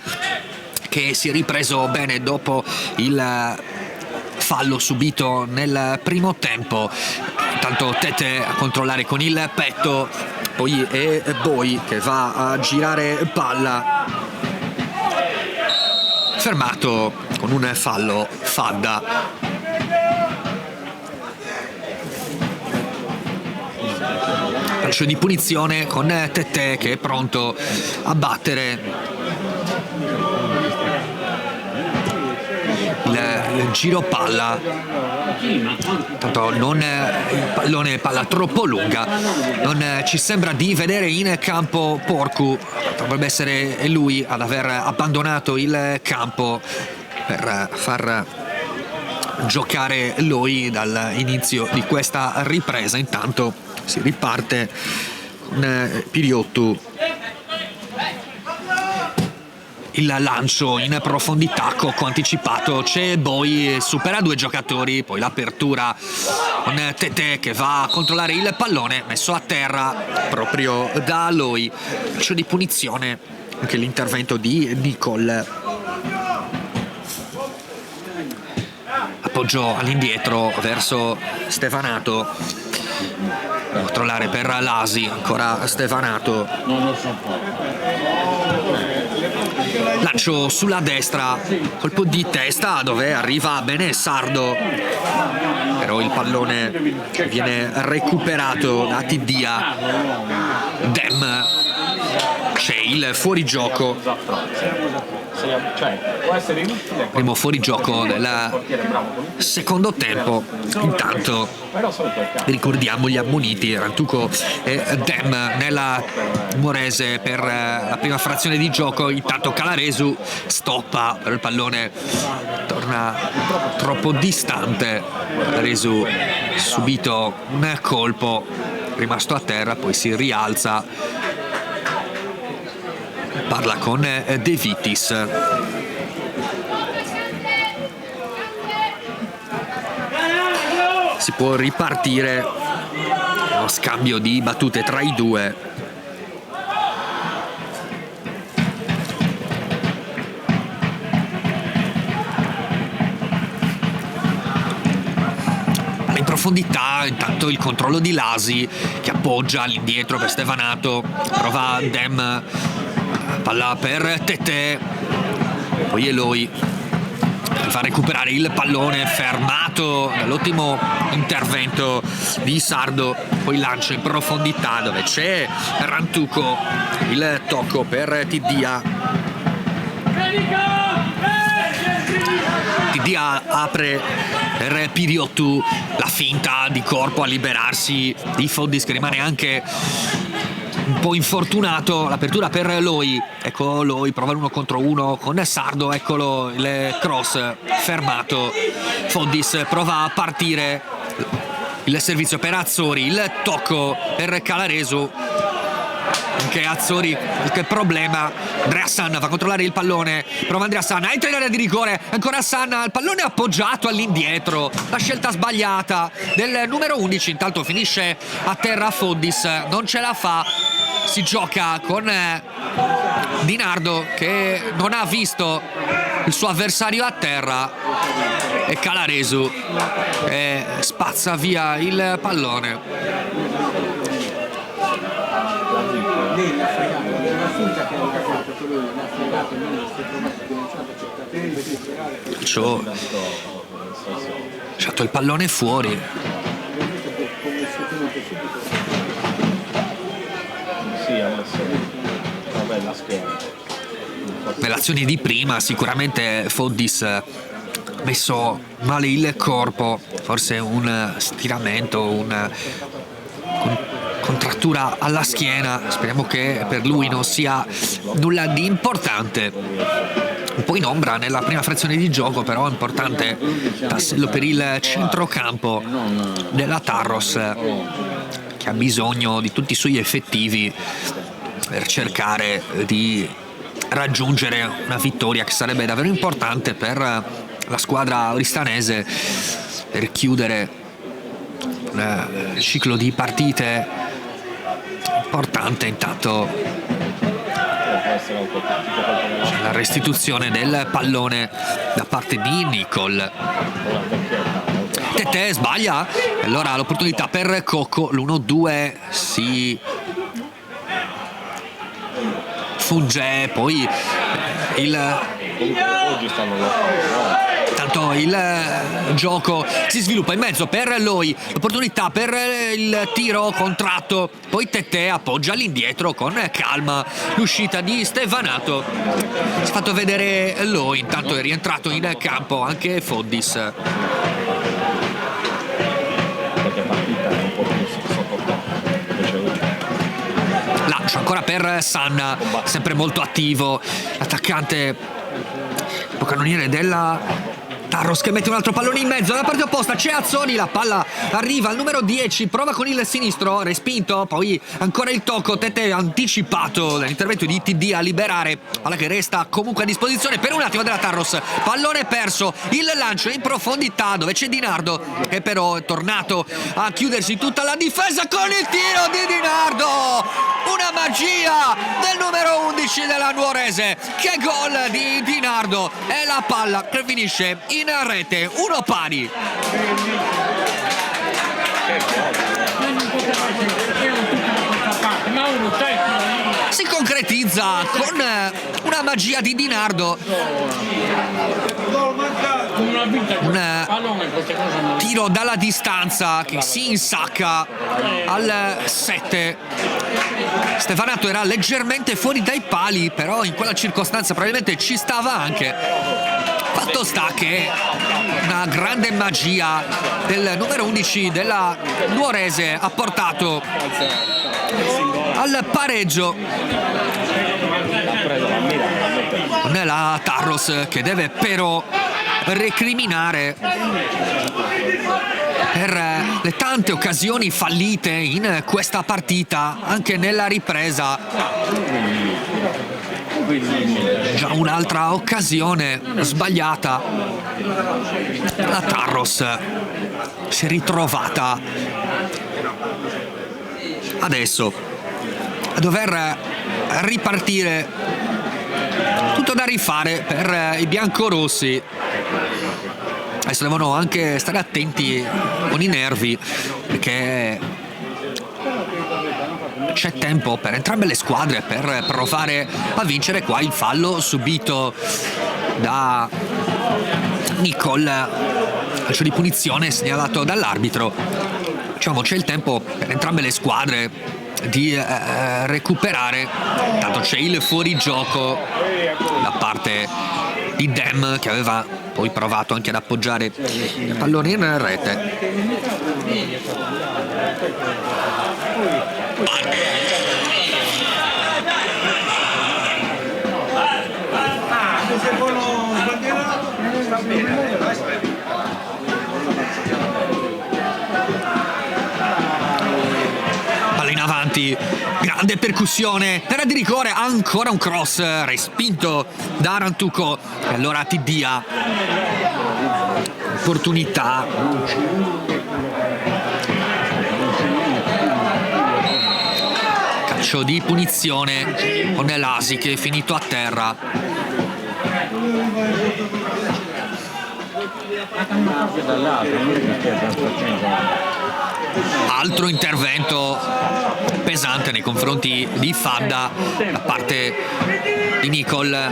che si è ripreso bene dopo il fallo subito nel primo tempo. Intanto Tete a controllare con il petto, poi è Boi che va a girare palla, fermato con un fallo Fadda. Calcio di punizione con Tete che è pronto a battere il giro palla. Tanto non il pallone, palla troppo lunga, non ci sembra di vedere in campo Porcu. Dovrebbe essere lui ad aver abbandonato il campo per far giocare Loi dall'inizio di questa ripresa. Intanto si riparte con Piriottu. Il lancio in profondità, Cocco anticipato, c'è Boi, supera due giocatori, poi l'apertura con Tete che va a controllare il pallone messo a terra proprio da Loi. Calcio di punizione, anche l'intervento di Nicol. Appoggio all'indietro verso Stevanato, controllare per Lasi, ancora Stevanato. Lancio sulla destra, colpo di testa dove arriva bene Sardo, però il pallone viene recuperato da Tiddia. Dem, c'è il fuorigioco, primo fuorigioco del secondo tempo. Intanto ricordiamo gli ammoniti Rantuco e Dem nella Nuorese per la prima frazione di gioco. Intanto Calaresu stoppa, però il pallone torna troppo distante. Calaresu subito un colpo, rimasto a terra, poi si rialza, parla con De Vitis. Si può ripartire uno scambio di battute tra i due. In profondità intanto il controllo di Lasi che appoggia all'indietro per Stevanato, prova Dem, palla per Tete, poi Eloi fa recuperare il pallone, fermato dall'ottimo intervento di Sardo, poi lancio in profondità dove c'è Rantuco, il tocco per Tiddia. Tiddia apre per Piriottu, la finta di corpo a liberarsi di Foddis che rimane anche un po' infortunato. L'apertura per Loi, ecco Loi prova l'1 contro 1 con Sardo, eccolo il cross fermato. Foddis prova a partire, il servizio per Azzori, il tocco per Calaresu, anche Azzori qualche problema. Andrea Sanna va a controllare il pallone, prova Andrea Sanna, entra in area di rigore, ancora Sanna, il pallone appoggiato all'indietro, la scelta sbagliata del numero 11. Intanto finisce a terra Foddis, non ce la fa, si gioca con Di Nardo che non ha visto il suo avversario a terra e Calaresu spazza via il pallone. C'ho lasciato il pallone fuori. nell'azione di prima sicuramente Foddis ha messo male il corpo, forse un stiramento, una contrattura alla schiena. Speriamo che per lui non sia nulla di importante. Un po' in ombra nella prima frazione di gioco, però è importante tassello per il centrocampo della Tarros, che ha bisogno di tutti i suoi effettivi per cercare di raggiungere una vittoria che sarebbe davvero importante per la squadra oristanese, per chiudere un ciclo di partite importante. Intanto c'è la restituzione del pallone da parte di Nicol. Tete sbaglia, allora l'opportunità per Cocco, l'1-2 si fugge, poi tanto il gioco si sviluppa in mezzo per Loi, l'opportunità per il tiro contratto, poi Tete appoggia all'indietro con calma l'uscita di Stevanato. Si è fatto vedere Loi, intanto è rientrato in campo anche Foddis. Lancio ancora per Sanna, sempre molto attivo l'attaccante capocannoniere della Tarros, che mette un altro pallone in mezzo dalla parte opposta. C'è Azzoni, la palla arriva al numero 10, prova con il sinistro, respinto, poi ancora il tocco. Tete anticipato dall'intervento di TD a liberare, palla che resta comunque a disposizione per un attimo della Tarros. Pallone perso, il lancio in profondità dove c'è Di Nardo, che però è tornato a chiudersi tutta la difesa con il tiro di Di Nardo. Una magia del numero 11 della Nuorese. Che gol di Di Nardo, e la palla che finisce in rete, 1 pari. Si concretizza con una magia di Di Nardo, un tiro dalla distanza che si insacca al 7. Stevanato era leggermente fuori dai pali, però in quella circostanza probabilmente ci stava anche. Fatto sta che una grande magia del numero 11 della Nuorese ha portato al pareggio. Non è la Tarros che deve però recriminare per le tante occasioni fallite in questa partita, anche nella ripresa. Già un'altra occasione sbagliata. La Tarros si è ritrovata adesso a dover ripartire, tutto da rifare per i biancorossi. Adesso devono anche stare attenti con i nervi, perché c'è tempo per entrambe le squadre per provare a vincere. Qua il fallo subito da Nicol, calcio di punizione segnalato dall'arbitro. Diciamo, c'è il tempo per entrambe le squadre di recuperare. Tanto c'è il fuorigioco da parte di Dem, che aveva poi provato anche ad appoggiare il pallone in rete. Palla in avanti, grande percussione, terra di rigore, ancora un cross respinto da Arantuco, e allora Tiddia, opportunità. Calcio di punizione con Elasi che è finito a terra. Altro intervento pesante nei confronti di Fadda da parte di Nicol.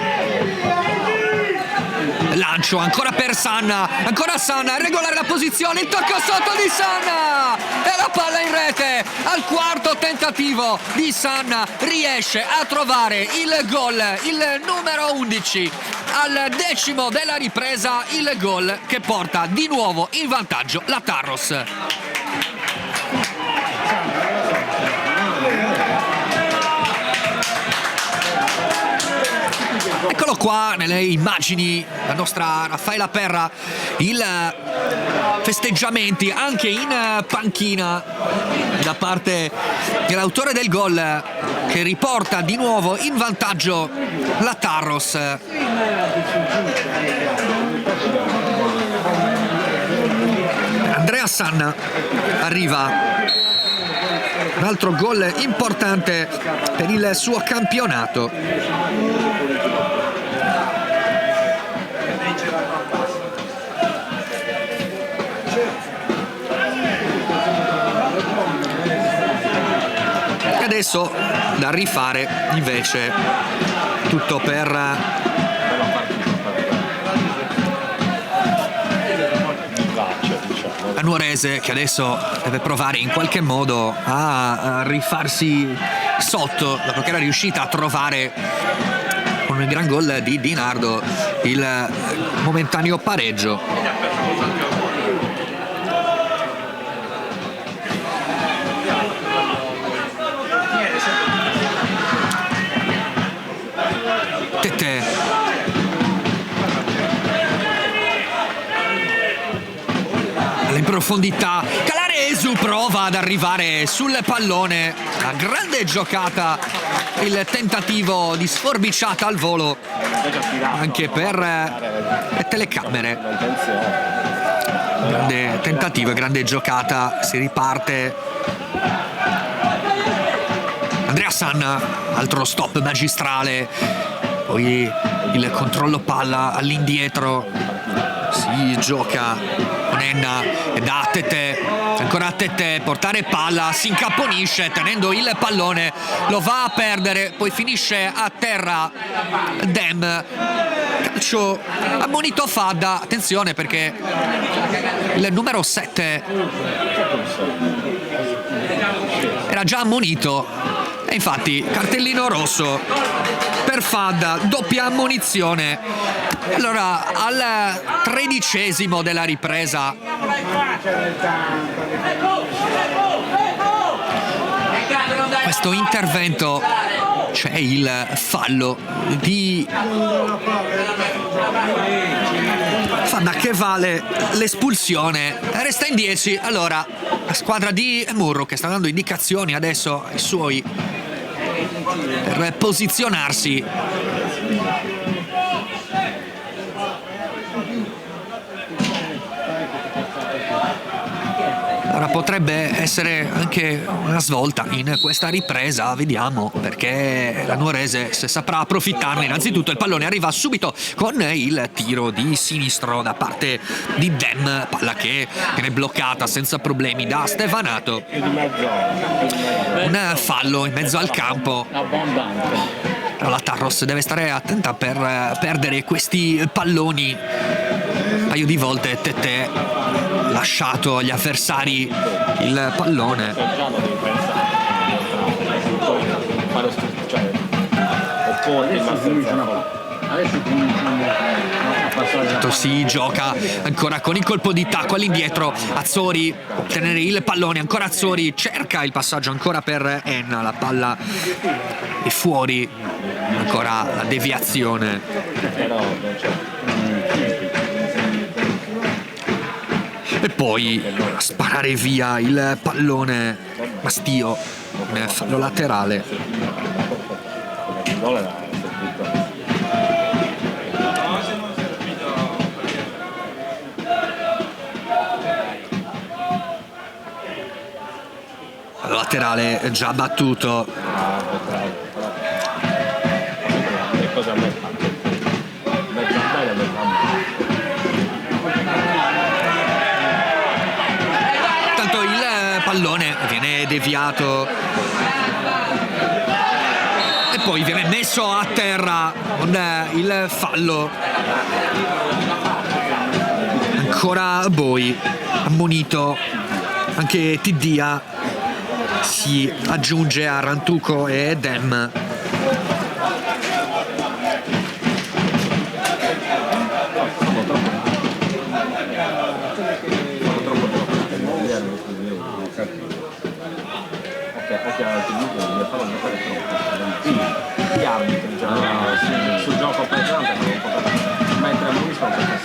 lancio ancora per Sanna, ancora Sanna, regolare la posizione, il tocco sotto di Sanna e la palla in rete. Al quarto tentativo di Sanna riesce a trovare il gol, il numero 11. Al decimo della ripresa il gol che porta di nuovo in vantaggio la Tarros. Eccolo qua nelle immagini, la nostra Raffaella Perra, il festeggiamenti anche in panchina da parte dell'autore del gol che riporta di nuovo in vantaggio la Tarros. Andrea Sanna arriva. Un altro gol importante per il suo campionato. E adesso da rifare invece tutto per la Nuorese, che adesso deve provare in qualche modo a rifarsi sotto dopo che era riuscita a trovare con il gran gol di Di Nardo il momentaneo pareggio. Tete in profondità, Calaresu prova ad arrivare sul pallone, una grande giocata, il tentativo di sforbiciata al volo anche per le telecamere. Grande tentativo e grande giocata, si riparte. Andrea Sanna, altro stop magistrale, poi il controllo palla all'indietro, si gioca con Enna e da Tete, ancora Tete, portare palla, si incapponisce tenendo il pallone, lo va a perdere, poi finisce a terra Dem. Calcio ammonito Fadda, attenzione perché il numero 7 era già ammonito e infatti cartellino rosso per Fadda, doppia ammonizione. Allora al 13° della ripresa questo intervento, c'è il fallo di Fadda che vale l'espulsione, resta in 10. Allora la squadra di Murru che sta dando indicazioni adesso ai suoi per posizionarsi. Ora potrebbe essere anche una svolta in questa ripresa, vediamo, perché la Nuorese se saprà approfittarne. Innanzitutto il pallone arriva subito con il tiro di sinistro da parte di Dem, palla che viene bloccata senza problemi da Stevanato. Un fallo in mezzo al campo. La Tarros deve stare attenta per perdere questi palloni. Un paio di volte Tete lasciato agli avversari il pallone. Si gioca ancora con il colpo di tacco all'indietro. Azzori ottenere il pallone, ancora Azzori cerca il passaggio ancora per Enna, la palla è fuori, ancora la deviazione. E poi sparare via il pallone Mastio, fallo laterale. Fallo laterale già battuto. Pallone viene deviato e poi viene messo a terra con il fallo Ancora Boi, ammonito anche Tiddia, si aggiunge a Rantuco e Dem. Gli arbitri sul gioco precedente mentre ammoniscono perché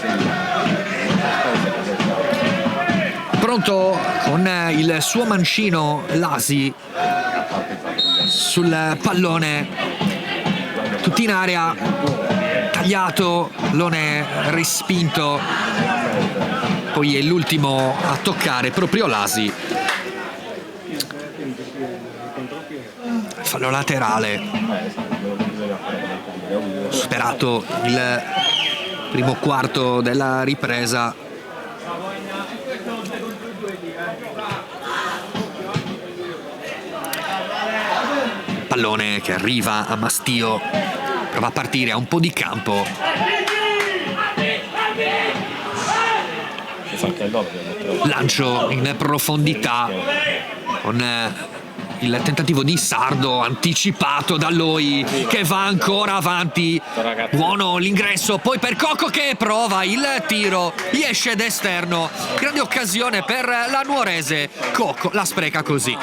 Pronto con il suo mancino Lasi sul pallone, tutti in area, tagliato, pallone respinto, poi è l'ultimo a toccare proprio Lasi. Fallo laterale, superato il primo quarto della ripresa. Pallone che arriva a Mastio, prova a partire a un po' di campo. Lancio in profondità con il tentativo di Sardo anticipato da Loi, che va ancora avanti. Buono l'ingresso, poi per Cocco che prova il tiro, gli esce d'esterno. Grande occasione per la Nuorese, Cocco la spreca così.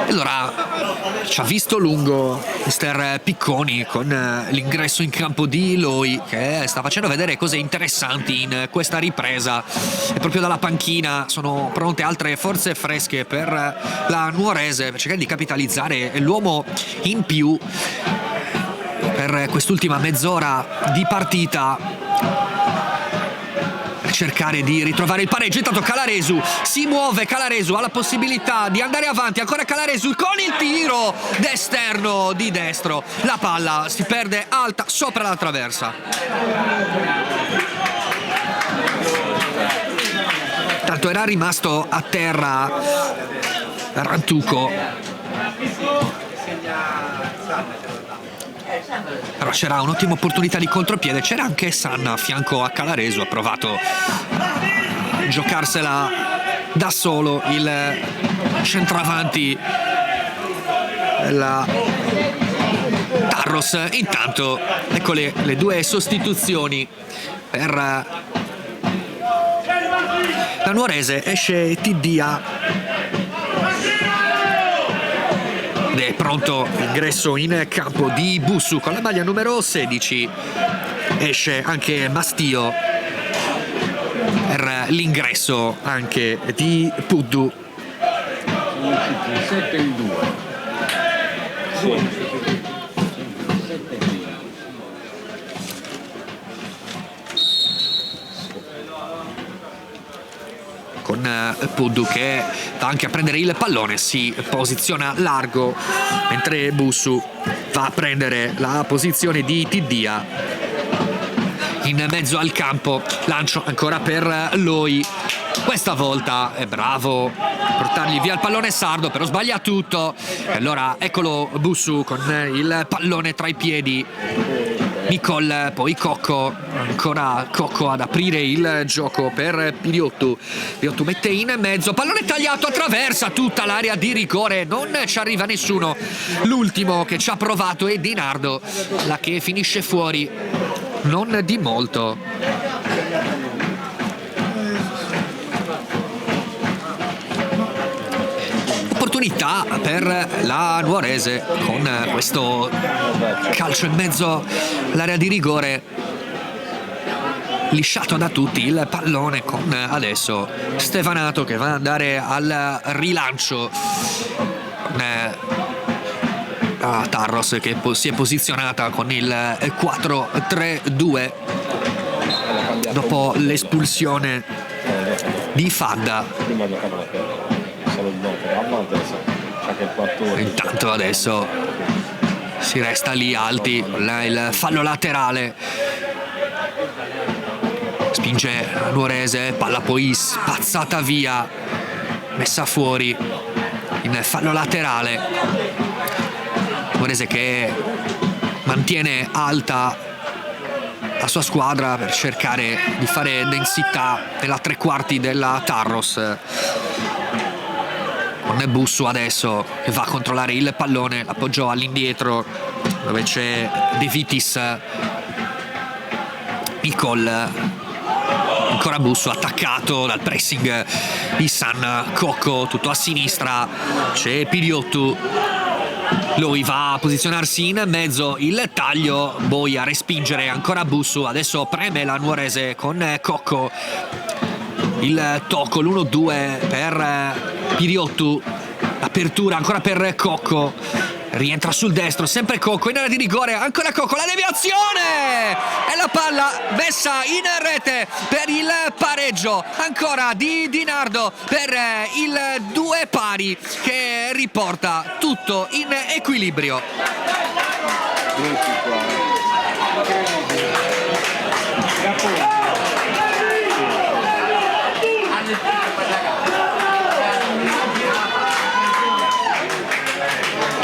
Allora ci ha visto lungo mister Picconi con l'ingresso in campo di Loi, che sta facendo vedere cose interessanti in questa ripresa, e proprio dalla panchina sono pronte altre forze fresche per la Nuorese per cercare di capitalizzare l'uomo in più per quest'ultima mezz'ora di partita, cercare di ritrovare il pareggio. Intanto Calaresu si muove, Calaresu ha la possibilità di andare avanti, ancora Calaresu con il tiro d'esterno di destro, la palla si perde alta sopra la traversa. Tanto era rimasto a terra Rantuco, però c'era un'ottima opportunità di contropiede, c'era anche Sanna a fianco a Calaresu, ha provato a giocarsela da solo il centravanti della Tarros. Intanto ecco le due sostituzioni per la Nuorese. Esce Tiddia ed è pronto l'ingresso in campo di Bussu con la maglia numero 16. Esce anche Mastio per l'ingresso anche di Puddu. 7-2. Con Puddu che va anche a prendere il pallone, si posiziona largo, mentre Bussu va a prendere la posizione di Tiddia in mezzo al campo. Lancio ancora per Loi, questa volta è bravo a portargli via il pallone Sardo, però sbaglia tutto. E allora eccolo Bussu con il pallone tra i piedi. Nicol, poi Cocco, ancora Cocco ad aprire il gioco per Piriottu. Piriottu mette in mezzo, pallone tagliato, attraversa tutta l'area di rigore, non ci arriva nessuno. L'ultimo che ci ha provato è Di Nardo, la che finisce fuori non di molto. Opportunità per la Nuorese con questo calcio in mezzo all'area di rigore, lisciato da tutti il pallone, con adesso Stevanato che va ad andare al rilancio con Tarros che si è posizionata con il 4-3-2 dopo l'espulsione di Fadda. Intanto adesso si resta lì alti, il fallo laterale, spinge la Nuorese, palla poi spazzata via, messa fuori in fallo laterale. Nuorese che mantiene alta la sua squadra per cercare di fare densità nella tre quarti della Tarros. Con Bussu adesso che va a controllare il pallone, l'appoggiò all'indietro dove c'è De Vitis. Nicol, ancora Bussu attaccato dal pressing di San Cocco, tutto a sinistra c'è Piriottu. Lui va a posizionarsi in mezzo, il taglio, Boi a respingere, ancora Bussu, adesso preme la Nuorese con Cocco, il tocco, l'1-2 per Piriottu, apertura ancora per Cocco, rientra sul destro, sempre Cocco in area di rigore, ancora Cocco, la deviazione e la palla messa in rete per il pareggio ancora di Di Nardo per il 2 pari che riporta tutto in equilibrio.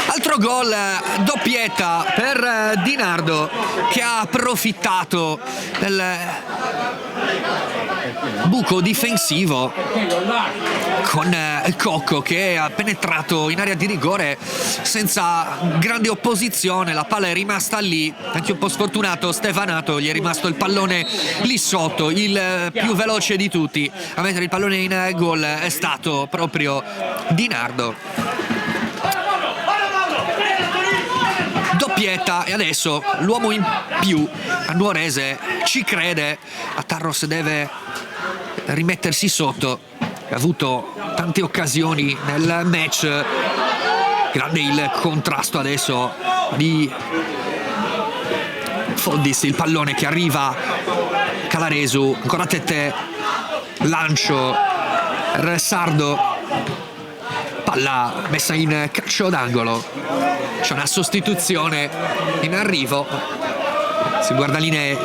Altro gol, doppietta per Di Nardo che ha approfittato del buco difensivo con Cocco che ha penetrato in area di rigore senza grande opposizione, la palla è rimasta lì, anche un po' sfortunato Stefanato, gli è rimasto il pallone lì sotto, il più veloce di tutti a mettere il pallone in gol è stato proprio Di Nardo. Doppietta e adesso l'uomo in più a Nuorese ci crede, a Tarros deve rimettersi sotto, ha avuto tante occasioni nel match, grande il contrasto adesso di Foddis, il pallone che arriva, Calaresu, ancora Tete, lancio per Sardo, palla messa in calcio d'angolo. C'è una sostituzione in arrivo, si guarda linee,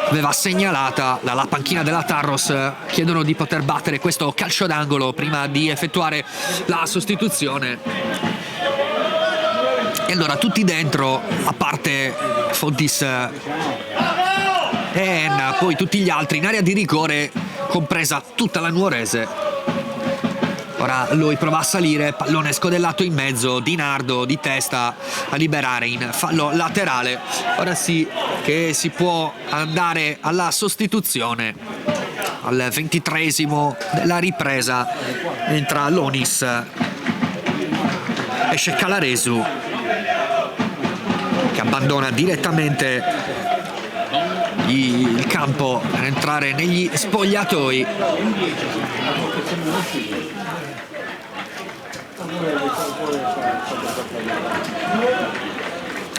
aveva segnalata dalla panchina della Tarros, chiedono di poter battere questo calcio d'angolo prima di effettuare la sostituzione. E allora tutti dentro, a parte Foddis e Enna, poi tutti gli altri in area di rigore, compresa tutta la Nuorese. Ora lui prova a salire, pallone scodellato in mezzo, Di Nardo di testa a liberare in fallo laterale. Ora sì che si può andare alla sostituzione. Al 23esimo della ripresa entra Lonis, esce Calaresu che abbandona direttamente il campo per entrare negli spogliatoi.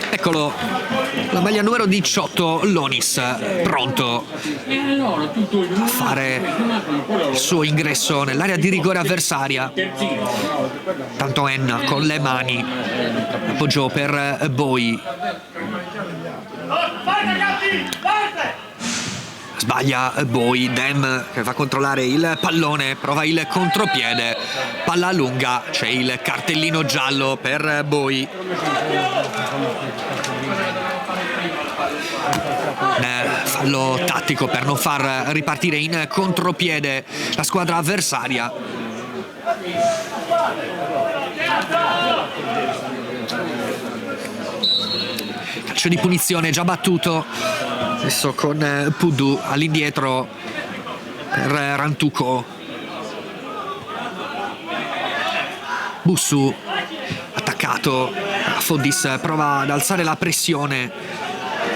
Eccolo, la maglia numero 18, Lonis, pronto a fare il suo ingresso nell'area di rigore avversaria. Tanto Enna con le mani, appoggio per Boi. Sbaglia Boi, Dem che va a controllare il pallone, prova il contropiede, palla lunga, c'è il cartellino giallo per Boi. Fallo tattico per non far ripartire in contropiede la squadra avversaria. Calcio di punizione già battuto, adesso con Pudu all'indietro per Rantuco. Bussu attaccato, Foddis prova ad alzare la pressione,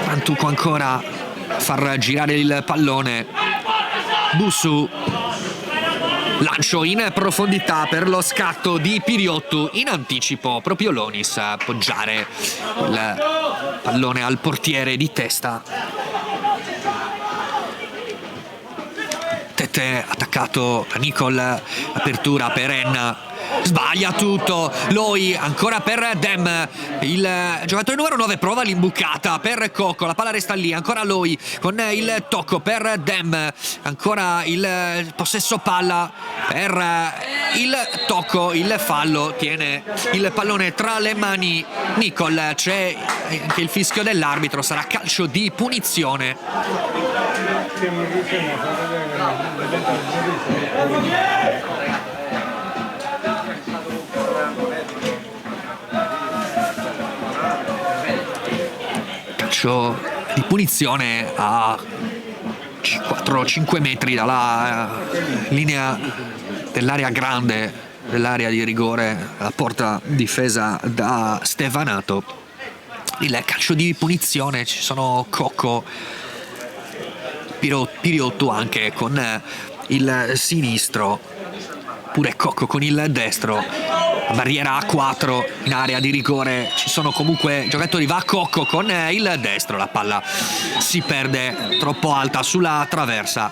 Rantuco ancora a far girare il pallone. Bussu, lancio in profondità per lo scatto di Piriottu, in anticipo proprio Lonis a appoggiare il pallone al portiere di testa. Tete attaccato a Nicol, apertura per Enna, sbaglia tutto. Loi ancora per Dem, il giocatore numero 9 prova l'imbucata per Cocco, la palla resta lì, ancora Loi con il tocco per Dem, ancora il possesso palla per il tocco, il fallo, tiene il pallone tra le mani Nicol, c'è anche il fischio dell'arbitro, sarà calcio di punizione. Stiamo riuscendo a fare Calcio di punizione a 4-5 metri dalla linea dell'area grande, dell'area di rigore, la porta difesa da Stevanato. Il calcio di punizione, ci sono Cocco, Piriotto anche con il sinistro, pure Cocco con il destro, barriera a 4 in area di rigore, ci sono comunque giocatori, va Cocco con il destro, la palla si perde troppo alta sulla traversa.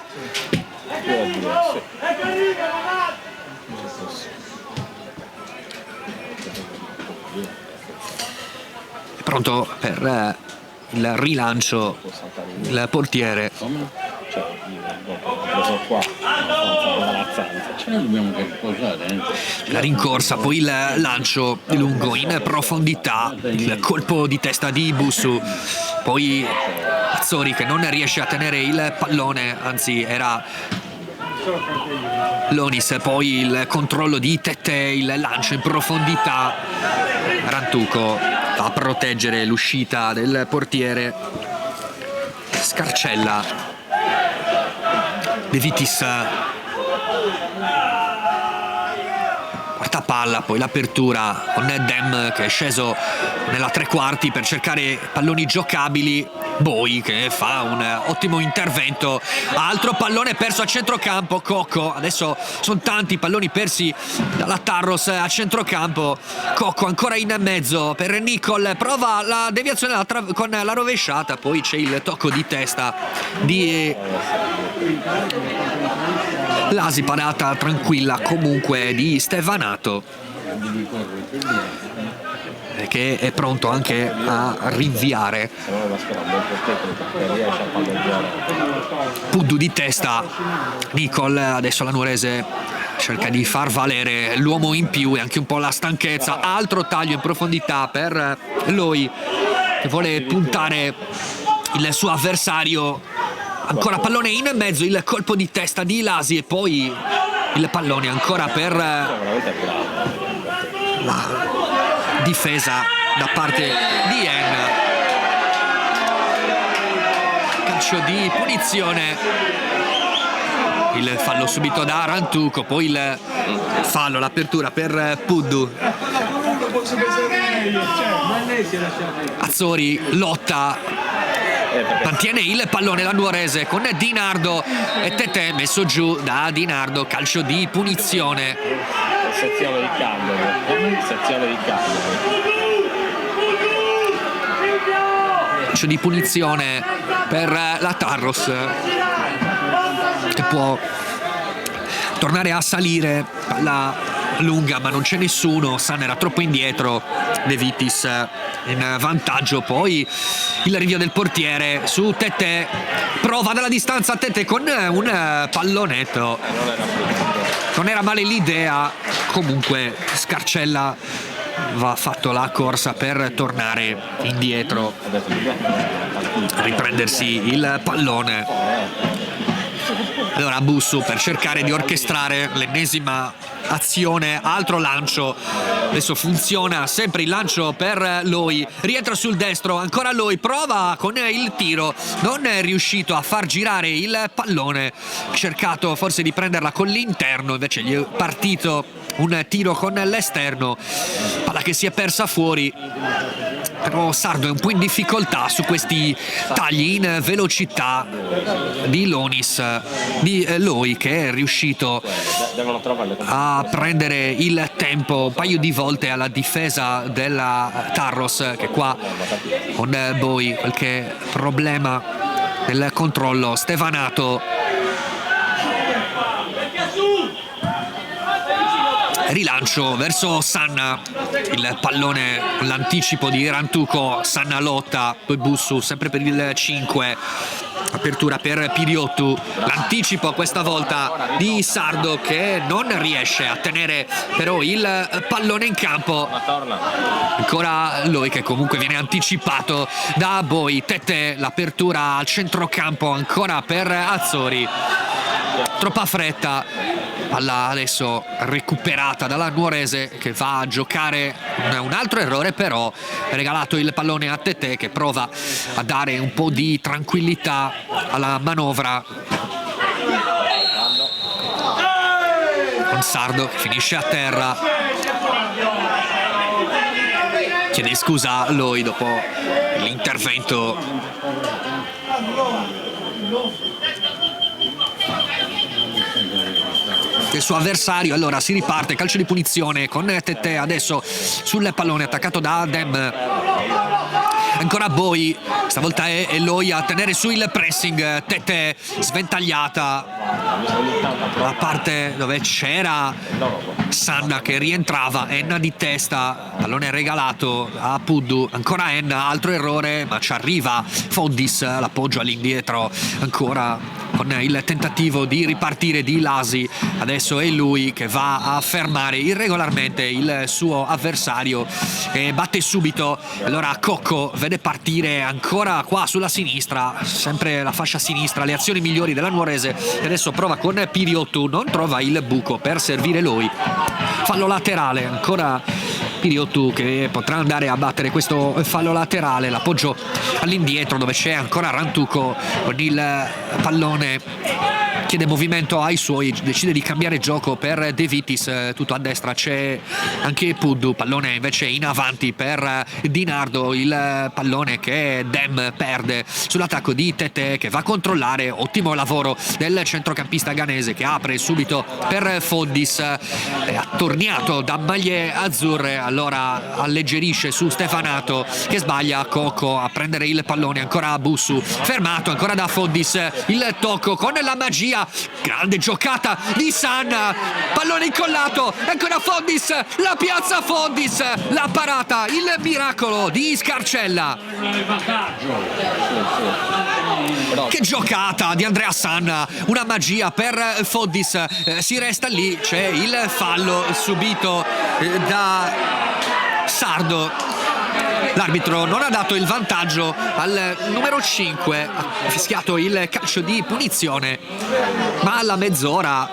È pronto per il rilancio il portiere. La rincorsa, poi il lancio lungo in profondità, il colpo di testa di Bussu, poi Azzori che non riesce a tenere il pallone, anzi era Lonis, poi il controllo di Tete, il lancio in profondità, Rantuco a proteggere l'uscita del portiere, Scarcella, De Vitis, quarta palla, poi l'apertura con Dem che è sceso nella tre quarti per cercare palloni giocabili, Boi che fa un ottimo intervento, altro pallone perso a centrocampo, Cocco, adesso sono tanti palloni persi dalla Tarros a centrocampo, Cocco ancora in mezzo per Nicol, prova la deviazione con la rovesciata, poi c'è il tocco di testa di Lasi, parata tranquilla comunque di Stevanato, che è pronto anche a rinviare. Puddu di testa, Nicol, adesso la Nuorese cerca di far valere l'uomo in più e anche un po' la stanchezza, altro taglio in profondità per Loi che vuole puntare il suo avversario, ancora pallone in mezzo, il colpo di testa di Lasi e poi il pallone ancora per la difesa da parte di En. Calcio di punizione, il fallo subito da Rantuco, poi il fallo, l'apertura per Puddu. Azzori lotta, mantiene il pallone la Nuorese con Dinardo e Tete messo giù da Dinardo, calcio di punizione. Sezione di Cagliari, Calcio di punizione per la Tarros che può tornare a salire, palla lunga ma non c'è nessuno, San era troppo indietro, De Vitis in vantaggio, poi il rinvio del portiere su Tete, prova dalla distanza Tete con un pallonetto, non era male l'idea, comunque Scarcella va fatto la corsa per tornare indietro, riprendersi il pallone. Allora Bussu per cercare di orchestrare l'ennesima azione, altro lancio, adesso funziona sempre il lancio per Loi, rientra sul destro, ancora Loi, prova con il tiro, non è riuscito a far girare il pallone, cercato forse di prenderla con l'interno, invece gli è partito un tiro con l'esterno, palla che si è persa fuori, però Sardo è un po' in difficoltà su questi tagli in velocità di Loi che è riuscito a prendere il tempo un paio di volte alla difesa della Tarros, che qua con Boi qualche problema nel controllo. Stevanato Rilancio verso Sanna, il pallone, l'anticipo di Rantuco, Sanna lotta, poi Bussu sempre per il 5, apertura per Piriottu, l'anticipo questa volta di Sardo che non riesce a tenere però il pallone in campo. Ancora lui che comunque viene anticipato da Boi. Tete, l'apertura al centrocampo ancora per Azzori, troppa fretta, palla adesso recuperata dalla Nuorese che va a giocare un altro errore, però regalato il pallone a Tete che prova a dare un po' di tranquillità alla manovra, con Sardo che finisce a terra, chiede scusa a lui dopo l'intervento del suo avversario. Allora si riparte, calcio di punizione con Tete adesso sul pallone attaccato da Dem. Ancora Boi, stavolta è Eloy a tenere su il pressing. Tete sventagliata la parte dove c'era Sanna che rientrava, Enna di testa, pallone regalato a Puddu, ancora Enna, altro errore ma ci arriva Foddis, l'appoggio all'indietro ancora con il tentativo di ripartire di Lasi. Adesso è lui che va a fermare irregolarmente il suo avversario e batte subito. Allora Cocco vede partire ancora qua sulla sinistra, sempre la fascia sinistra, le azioni migliori della Nuorese, e adesso prova con Piriottu, non trova il buco per servire lui, fallo laterale, ancora Piriottu che potrà andare a battere questo fallo laterale, l'appoggio all'indietro dove c'è ancora Rantuco con il pallone, chiede movimento ai suoi, decide di cambiare gioco per De Vitis, tutto a destra c'è anche Puddu, pallone invece in avanti per Dinardo, il pallone che Dem perde sull'attacco di Tete che va a controllare, ottimo lavoro del centrocampista ghanese che apre subito per Foddis, attorniato da maglie azzurre, allora alleggerisce su Stefanato che sbaglia, Cocco a prendere il pallone, ancora Bussu fermato ancora da Foddis, il tocco con la magia, grande giocata di Sanna, pallone incollato, ancora Foddis, la piazza Foddis, la parata, il miracolo di Scarcella. Che giocata di Andrea Sanna, una magia per Foddis, si resta lì, c'è il fallo subito da Sardo. L'arbitro non ha dato il vantaggio al numero 5, ha fischiato il calcio di punizione, ma alla mezz'ora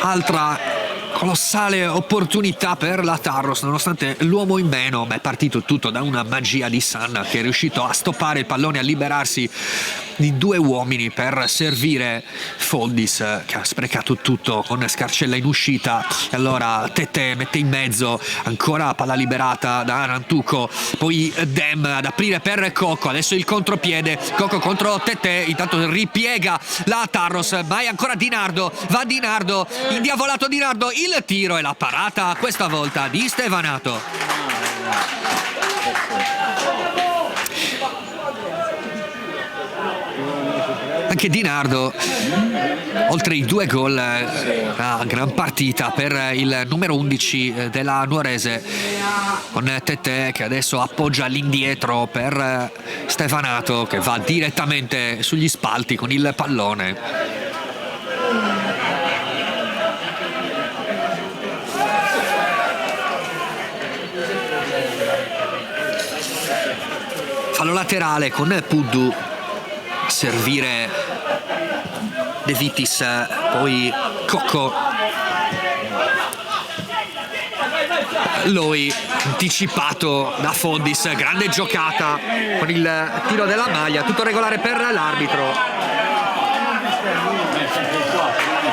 altra colossale opportunità per la Tarros, nonostante l'uomo in meno, ma è partito tutto da una magia di Sanna che è riuscito a stoppare il pallone, a liberarsi di due uomini per servire Foddis che ha sprecato tutto con Scarcella in uscita. E allora Tete mette in mezzo, ancora palla liberata da Rantuco, poi Dem ad aprire per Cocco, adesso il contropiede, Cocco contro Tete, intanto ripiega la Tarros, ma è ancora Dinardo, va Dinardo, indiavolato Dinardo, il tiro e la parata questa volta di Stevanato. Anche Dinardo, oltre i 2 gol, una gran partita per il numero 11 della Nuorese, con Tete che adesso appoggia all'indietro per Stefanato che va direttamente sugli spalti con il pallone. Fallo laterale con Puddu, servire De Vitis, poi Cocco, lui anticipato da Foddis, grande giocata con il tiro della maglia, tutto regolare per l'arbitro.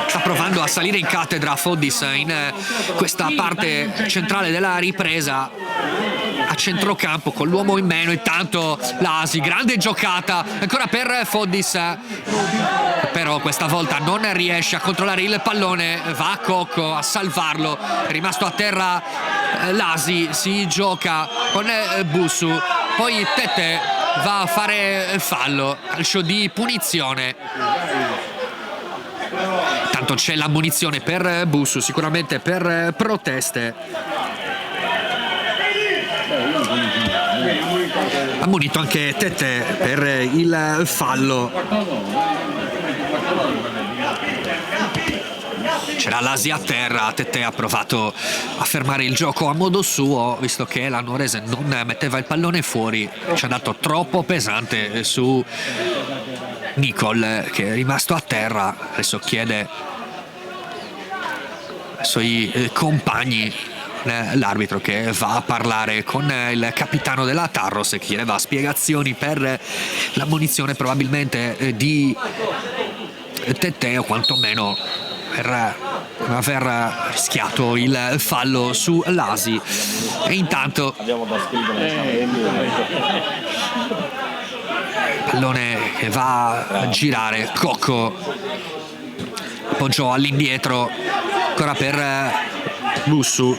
Sta provando a salire in cattedra Foddis in questa parte centrale della ripresa, a centrocampo con l'uomo in meno. Intanto Lasi, grande giocata ancora per Foddis, però questa volta non riesce a controllare il pallone, va a Cocco a salvarlo, è rimasto a terra Lasi, si gioca con Bussu, poi Tete va a fare fallo, calcio di punizione. intanto c'è l'ammonizione per Bussu, sicuramente per proteste. Ammonito anche Tete per il fallo. C'era l'Asi a terra, Tete ha provato a fermare il gioco a modo suo, visto che la Nuorese non metteva il pallone fuori, ci ha dato troppo pesante su Nicol, che è rimasto a terra. Adesso chiede ai suoi compagni, l'arbitro, che va a parlare con il capitano della Tarros e chiedeva spiegazioni per l'ammonizione probabilmente di Tete, o quantomeno per aver rischiato il fallo su Lasi. E intanto pallone che va a girare, Cocco appoggiò all'indietro ancora per Bussu,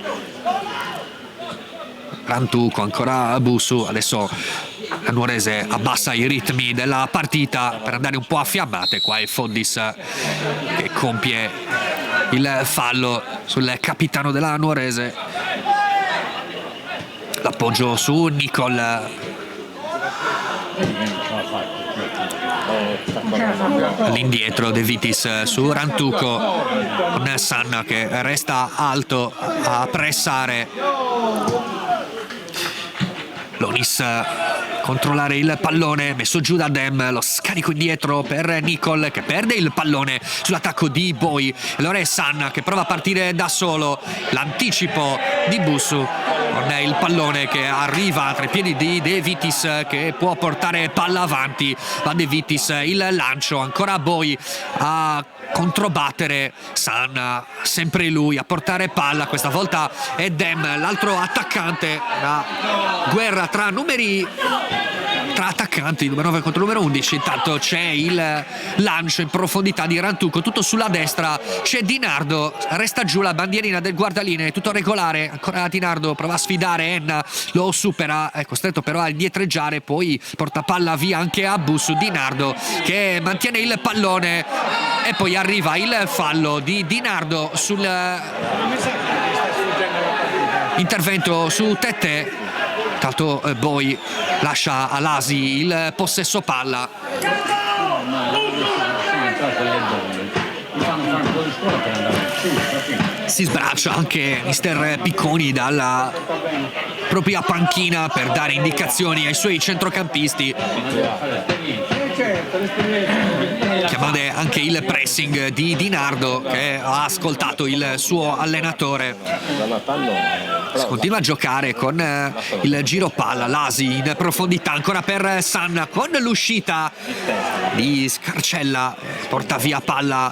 Rantuco ancora Bussu. Adesso la Nuorese abbassa i ritmi della partita per andare un po' a fiammate. Qua è Foddis che compie il fallo sul capitano della Nuorese. L'appoggio su Nicol. All'indietro De Vitis su Rantuco, con Sanna che resta alto a pressare. Lonis controllare il pallone, messo giù da Dem, lo scarico indietro per Nicol che perde il pallone sull'attacco di Boy. Allora è Sanna che prova a partire da solo, l'anticipo di Bussu con il pallone che arriva tra i piedi di De Vitis che può portare palla avanti. Va De Vitis, il lancio, ancora Boy a controbattere, Sanna sempre lui a portare palla, questa volta è Dem, l'altro attaccante. La guerra tra attaccanti, numero 9 contro numero 11. Intanto c'è il lancio in profondità di Rantuco, tutto sulla destra, c'è Di Nardo, resta giù la bandierina del guardalinee, tutto regolare, ancora Di Nardo prova a sfidare Enna, lo supera, è costretto però a indietreggiare, poi porta palla via anche a Bussu. Di Nardo che mantiene il pallone e poi arriva il fallo di Di Nardo sul intervento su Tete. Tanto Boy lascia a Lasi il possesso palla. Si sbraccia anche mister Picconi dalla propria panchina per dare indicazioni ai suoi centrocampisti. Chiamate anche il pressing di Di Nardo che ha ascoltato il suo allenatore. Si continua a giocare con il giro palla, Lasi in profondità ancora per Sanna con l'uscita di Scarcella, porta via palla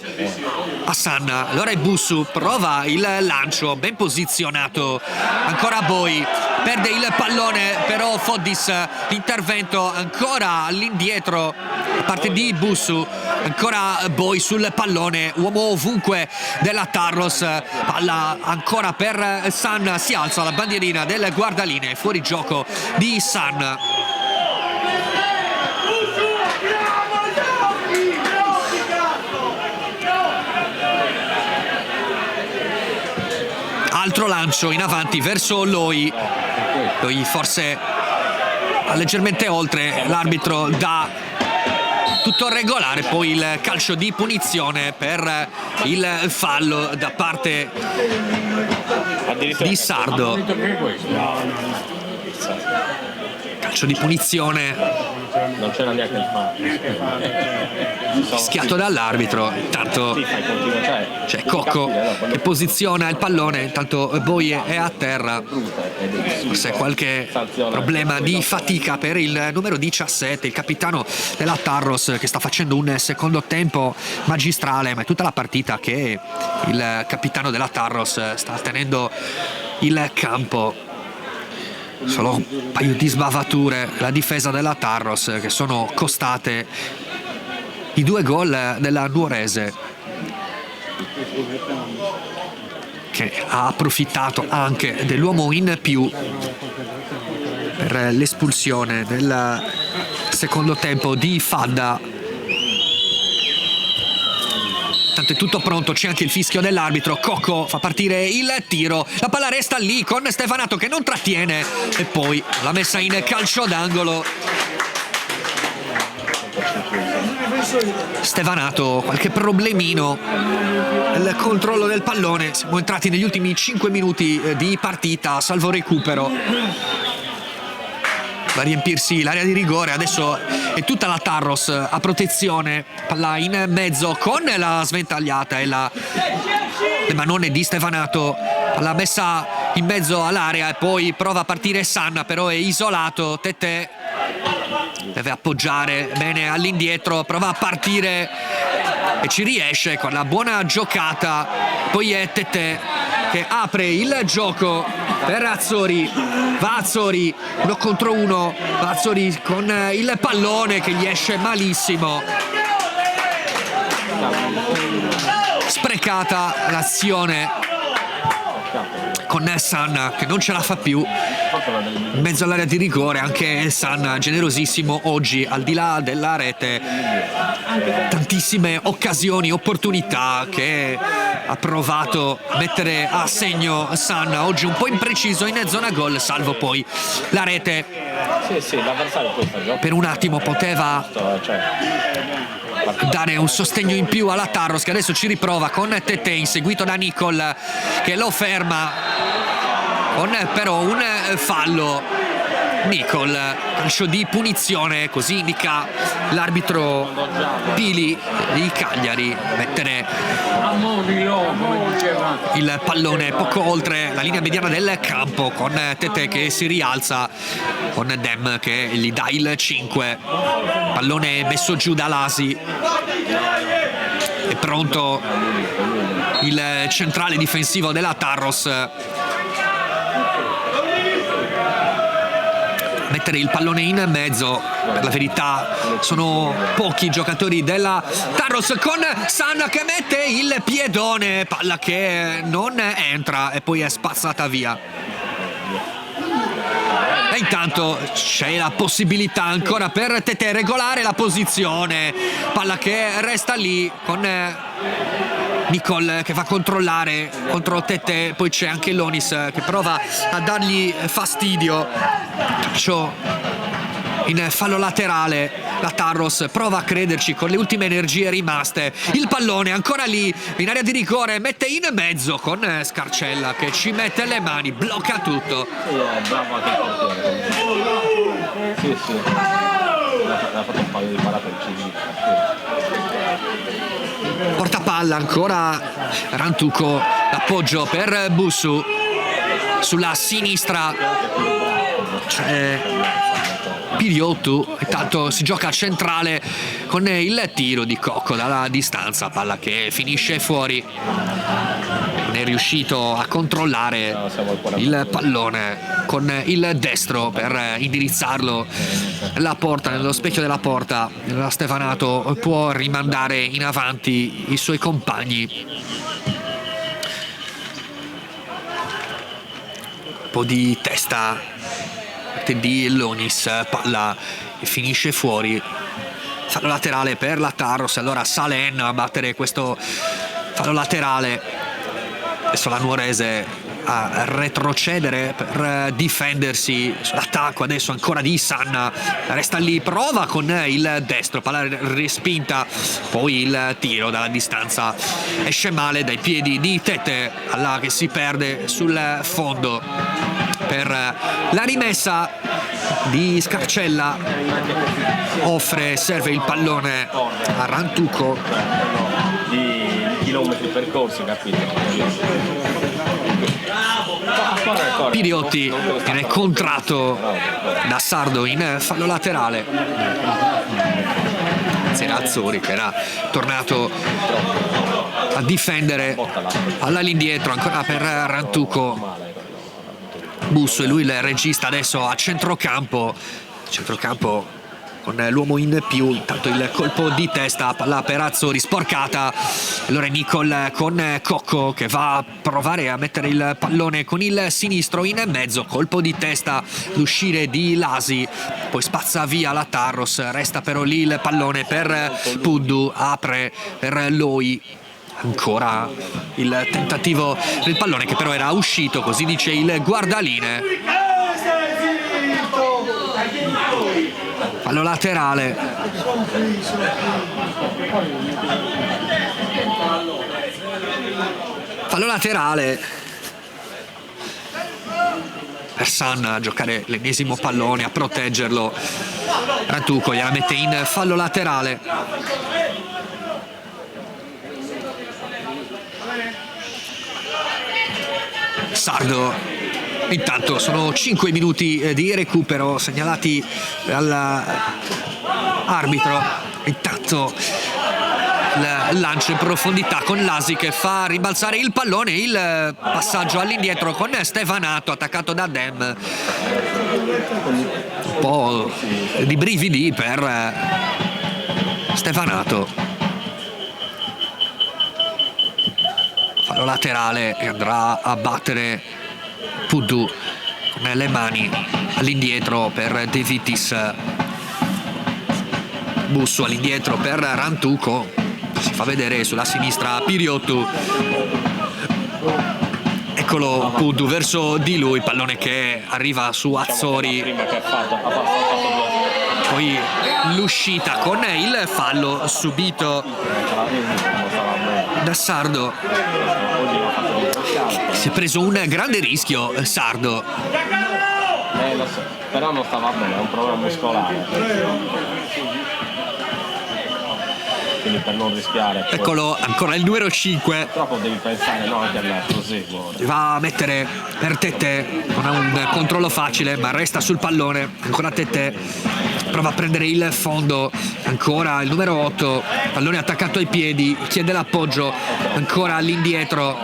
a Sanna. Allora è Bussu, prova il lancio ben posizionato, ancora Boy, perde il pallone però Foddis, l'intervento ancora all'indietro da parte di Bussu, ancora Boy sul pallone, uomo ovunque della Tarros, palla ancora per Sanna, si alza la bandierina del guardalinee, fuori gioco di Sanna. Altro lancio in avanti verso Loi forse leggermente oltre, l'arbitro dà tutto regolare, poi il calcio di punizione per il fallo da parte di Sardo. Calcio di punizione, non c'era neanche il fallo, fischiato dall'arbitro. Intanto c'è Cocco che posiziona il pallone, intanto Boy è a terra, forse qualche problema di fatica per il numero 17, il capitano della Tarros, che sta facendo un secondo tempo magistrale, ma è tutta la partita che il capitano della Tarros sta tenendo il campo. Solo un paio di sbavature, la difesa della Tarros, che sono costate i 2 gol della Nuorese, che ha approfittato anche dell'uomo in più per l'espulsione del secondo tempo di Fadda. Tanto è tutto pronto, c'è anche il fischio dell'arbitro. Cocco fa partire il tiro, la palla resta lì con Stevanato che non trattiene e poi la messa in calcio d'angolo. Stevanato, qualche problemino nel controllo del pallone. Siamo entrati negli ultimi 5 minuti di partita, salvo recupero. Va a riempirsi l'area di rigore, adesso è tutta la Tarros a protezione, palla in mezzo con la sventagliata e le manone di Stevanato, palla messa in mezzo all'area e poi prova a partire Sanna, però è isolato. Tete deve appoggiare bene all'indietro, prova a partire e ci riesce con la buona giocata. Poi è Tete che apre il gioco per Azzori. Va Azzori 1 contro 1, va Azzori con il pallone che gli esce malissimo. Sprecata l'azione con Sanna che non ce la fa più in mezzo all'area di rigore. Anche Sanna generosissimo oggi, al di là della rete, tantissime occasioni, opportunità che ha provato a mettere a segno Sanna, oggi un po' impreciso in zona gol, salvo poi la rete. Per un attimo poteva dare un sostegno in più alla Tarros, che adesso ci riprova con Tete inseguito da Nicol che lo ferma con però un fallo. Nicol, calcio di punizione, così indica l'arbitro Pili di Cagliari. Mettere il pallone poco oltre la linea mediana del campo, con Tete che si rialza, con Dem che gli dà il 5. Pallone messo giù da Lasi. È pronto il centrale difensivo della Tarros. Mettere il pallone in mezzo, per la verità sono pochi i giocatori della Tarros, con Sanna che mette il piedone, palla che non entra e poi è spazzata via. E intanto c'è la possibilità ancora per Tete regolare la posizione, palla che resta lì con Nicol che va a controllare contro Tete. Poi c'è anche Lonis che prova a dargli fastidio. Calcio in fallo laterale, la Tarros prova a crederci con le ultime energie rimaste. Il pallone ancora lì in area di rigore, mette in mezzo con Scarcella che ci mette le mani, blocca tutto. Bravo anche il portiere. Sì. Ha fatto un paio di parate Porta palla ancora Rantuco, l'appoggio per Bussu sulla sinistra. C'è Piriottu, intanto si gioca centrale con il tiro di Cocco dalla distanza, palla che finisce fuori. Non è riuscito a controllare il pallone con il destro per indirizzarlo alla porta, nello specchio della porta. La Stevanato può rimandare in avanti i suoi compagni. Un po' di testa di Lonis, palla che finisce fuori. Fallo laterale per la Tarros, allora Salen a battere questo fallo laterale. Adesso la Nuorese a retrocedere per difendersi sull'attacco adesso ancora di Sanna, resta lì, prova con il destro, palla respinta, poi il tiro dalla distanza esce male dai piedi di Tete, palla che si perde sul fondo. Per la rimessa di Scarcella serve il pallone a Rantuco. di chilometri percorsi, capito? Piriotti viene contratto da Sardo in fallo laterale. Era Azzori che era tornato a difendere, palla all'indietro ancora per Rantuco. Busso e lui il regista adesso a centrocampo con l'uomo in più. Intanto il colpo di testa, palla per Azzori sporcata. Allora Nicol con Cocco che va a provare a mettere il pallone con il sinistro in mezzo, colpo di testa, l'uscire di Lasi, poi spazza via la Tarros, resta però lì il pallone per Puddu, apre per Loi. ancora il tentativo del pallone che però era uscito, così dice il guardaline. Fallo laterale. Fallo laterale per San a giocare l'ennesimo pallone, a proteggerlo. Rantuco gliela mette in fallo laterale. Sardo, intanto sono 5 minuti di recupero segnalati dall'arbitro. Intanto il lancio in profondità con Lasi che fa rimbalzare il pallone, il passaggio all'indietro con Stefanato attaccato da Dem. Un po' di brividi per Stefanato. Fallo laterale e andrà a battere Puddu con le mani all'indietro per De Vitis. Busso all'indietro per Rantuco, si fa vedere sulla sinistra Piriottu. Eccolo Puddu verso di lui, pallone che arriva su Azzori. Poi l'uscita con il fallo subito da Sardo. Si è preso un grande rischio Sardo. Lo so, però non stava bene, è un problema muscolare. Quindi per non rischiare. Eccolo ancora il numero 5. Purtroppo devi pensare anche al proseguo. Va a mettere per Tete, non ha un controllo facile ma resta sul pallone. Ancora Tete prova a prendere il fondo, ancora il numero 8, pallone attaccato ai piedi, chiede l'appoggio, ancora all'indietro,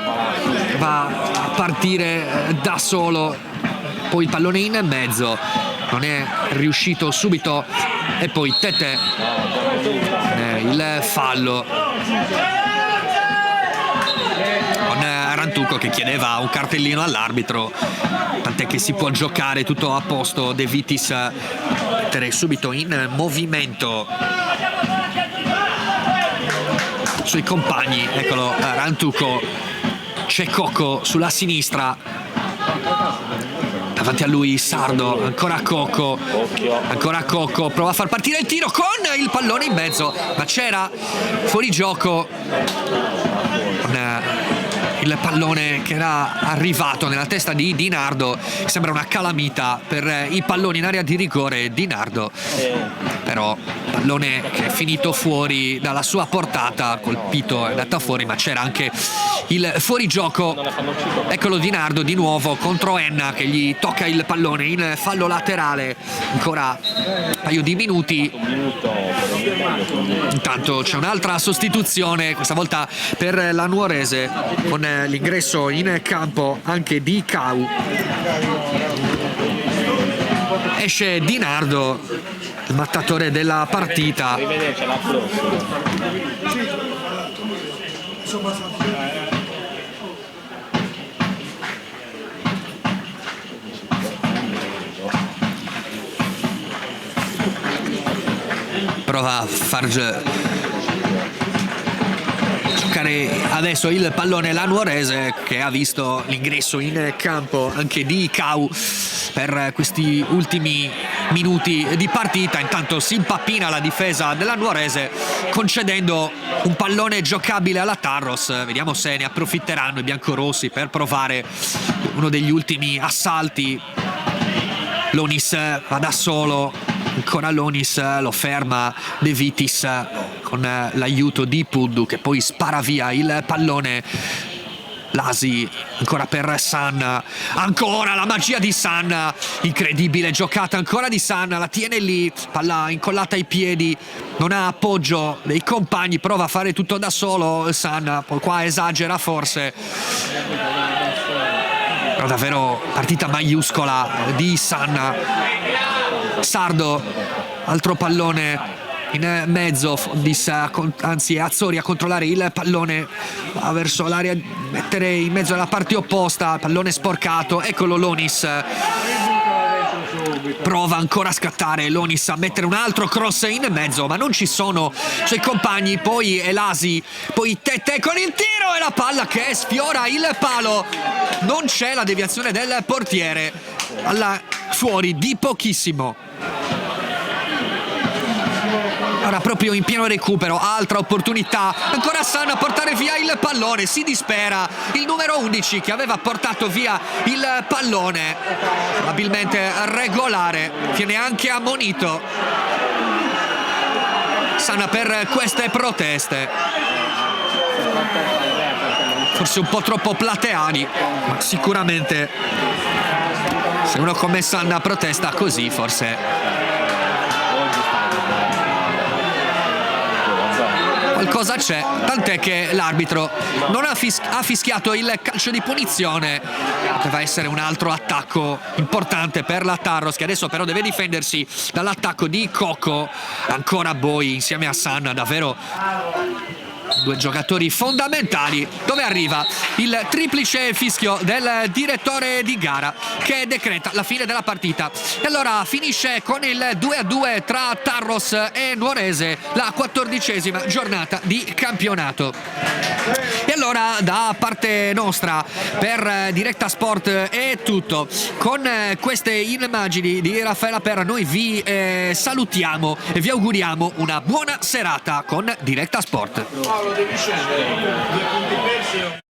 va a partire da solo, poi il pallone in mezzo, non è riuscito subito e poi Tete, il fallo con Rantuco che chiedeva un cartellino all'arbitro, tant'è che si può giocare tutto a posto. De Vitis mettere subito in movimento sui compagni, eccolo Rantuco, c'è Cocco sulla sinistra, davanti a lui Sardo, ancora Cocco, prova a far partire il tiro con il pallone in mezzo, ma c'era fuori gioco con il pallone che era arrivato nella testa di Di Nardo. Sembra una calamita per i palloni in area di rigore. Di Nardo però pallone che è finito fuori dalla sua portata, colpito, è andato fuori, ma c'era anche il fuorigioco. Eccolo Di Nardo di nuovo contro Enna che gli tocca il pallone in fallo laterale, ancora un paio di minuti. Intanto c'è un'altra sostituzione, questa volta per la Nuorese, con l'ingresso in campo anche di Cau. Esce Di Nardo, il mattatore della partita. Arrivederci alla prossima. Prova a far giocare adesso il pallone la Nuorese, che ha visto l'ingresso in campo anche di Cau per questi ultimi minuti di partita. Intanto si impappina la difesa della Nuorese concedendo un pallone giocabile alla Tarros. Vediamo se ne approfitteranno i biancorossi per provare uno degli ultimi assalti. Lonis va da solo, ancora Lonis, lo ferma De Vitis con l'aiuto di Puddu che poi spara via il pallone. Lasi ancora per San, ancora la magia di San, incredibile giocata ancora di San, la tiene lì, palla incollata ai piedi, non ha appoggio dei compagni, prova a fare tutto da solo San, poi qua esagera forse, però davvero partita maiuscola di San. Sardo, altro pallone in mezzo, anzi Azzori a controllare il pallone, va verso l'area, mettere in mezzo alla parte opposta, pallone sporcato, eccolo Lonis Prova ancora a scattare Lonis a mettere un altro cross in mezzo, ma non ci sono suoi compagni. Poi Elasi, poi Tete con il tiro e la palla che sfiora il palo. Non c'è la deviazione del portiere, alla fuori di pochissimo. Ora proprio in pieno recupero, altra opportunità, ancora Hassan a portare via il pallone, si dispera il numero 11 che aveva portato via il pallone, probabilmente regolare, viene anche ammonito Hassan per queste proteste, forse un po' troppo plateani, ma sicuramente se uno come Hassan protesta così forse qualcosa c'è, tant'è che l'arbitro non ha fischiato il calcio di punizione. Poteva essere un altro attacco importante per la Tarros, che adesso però deve difendersi dall'attacco di Coco. Ancora Boi insieme a Hassan, davvero due giocatori fondamentali. Dove arriva il triplice fischio del direttore di gara che decreta la fine della partita, e allora finisce con il 2-2 tra Tarros e Nuorese la 14ª giornata di campionato. E allora da parte nostra per Diretta Sport è tutto. Con queste immagini di Raffaella Perra noi vi salutiamo e vi auguriamo una buona serata con Diretta Sport. Paolo, devi scendere. 2 punti persi.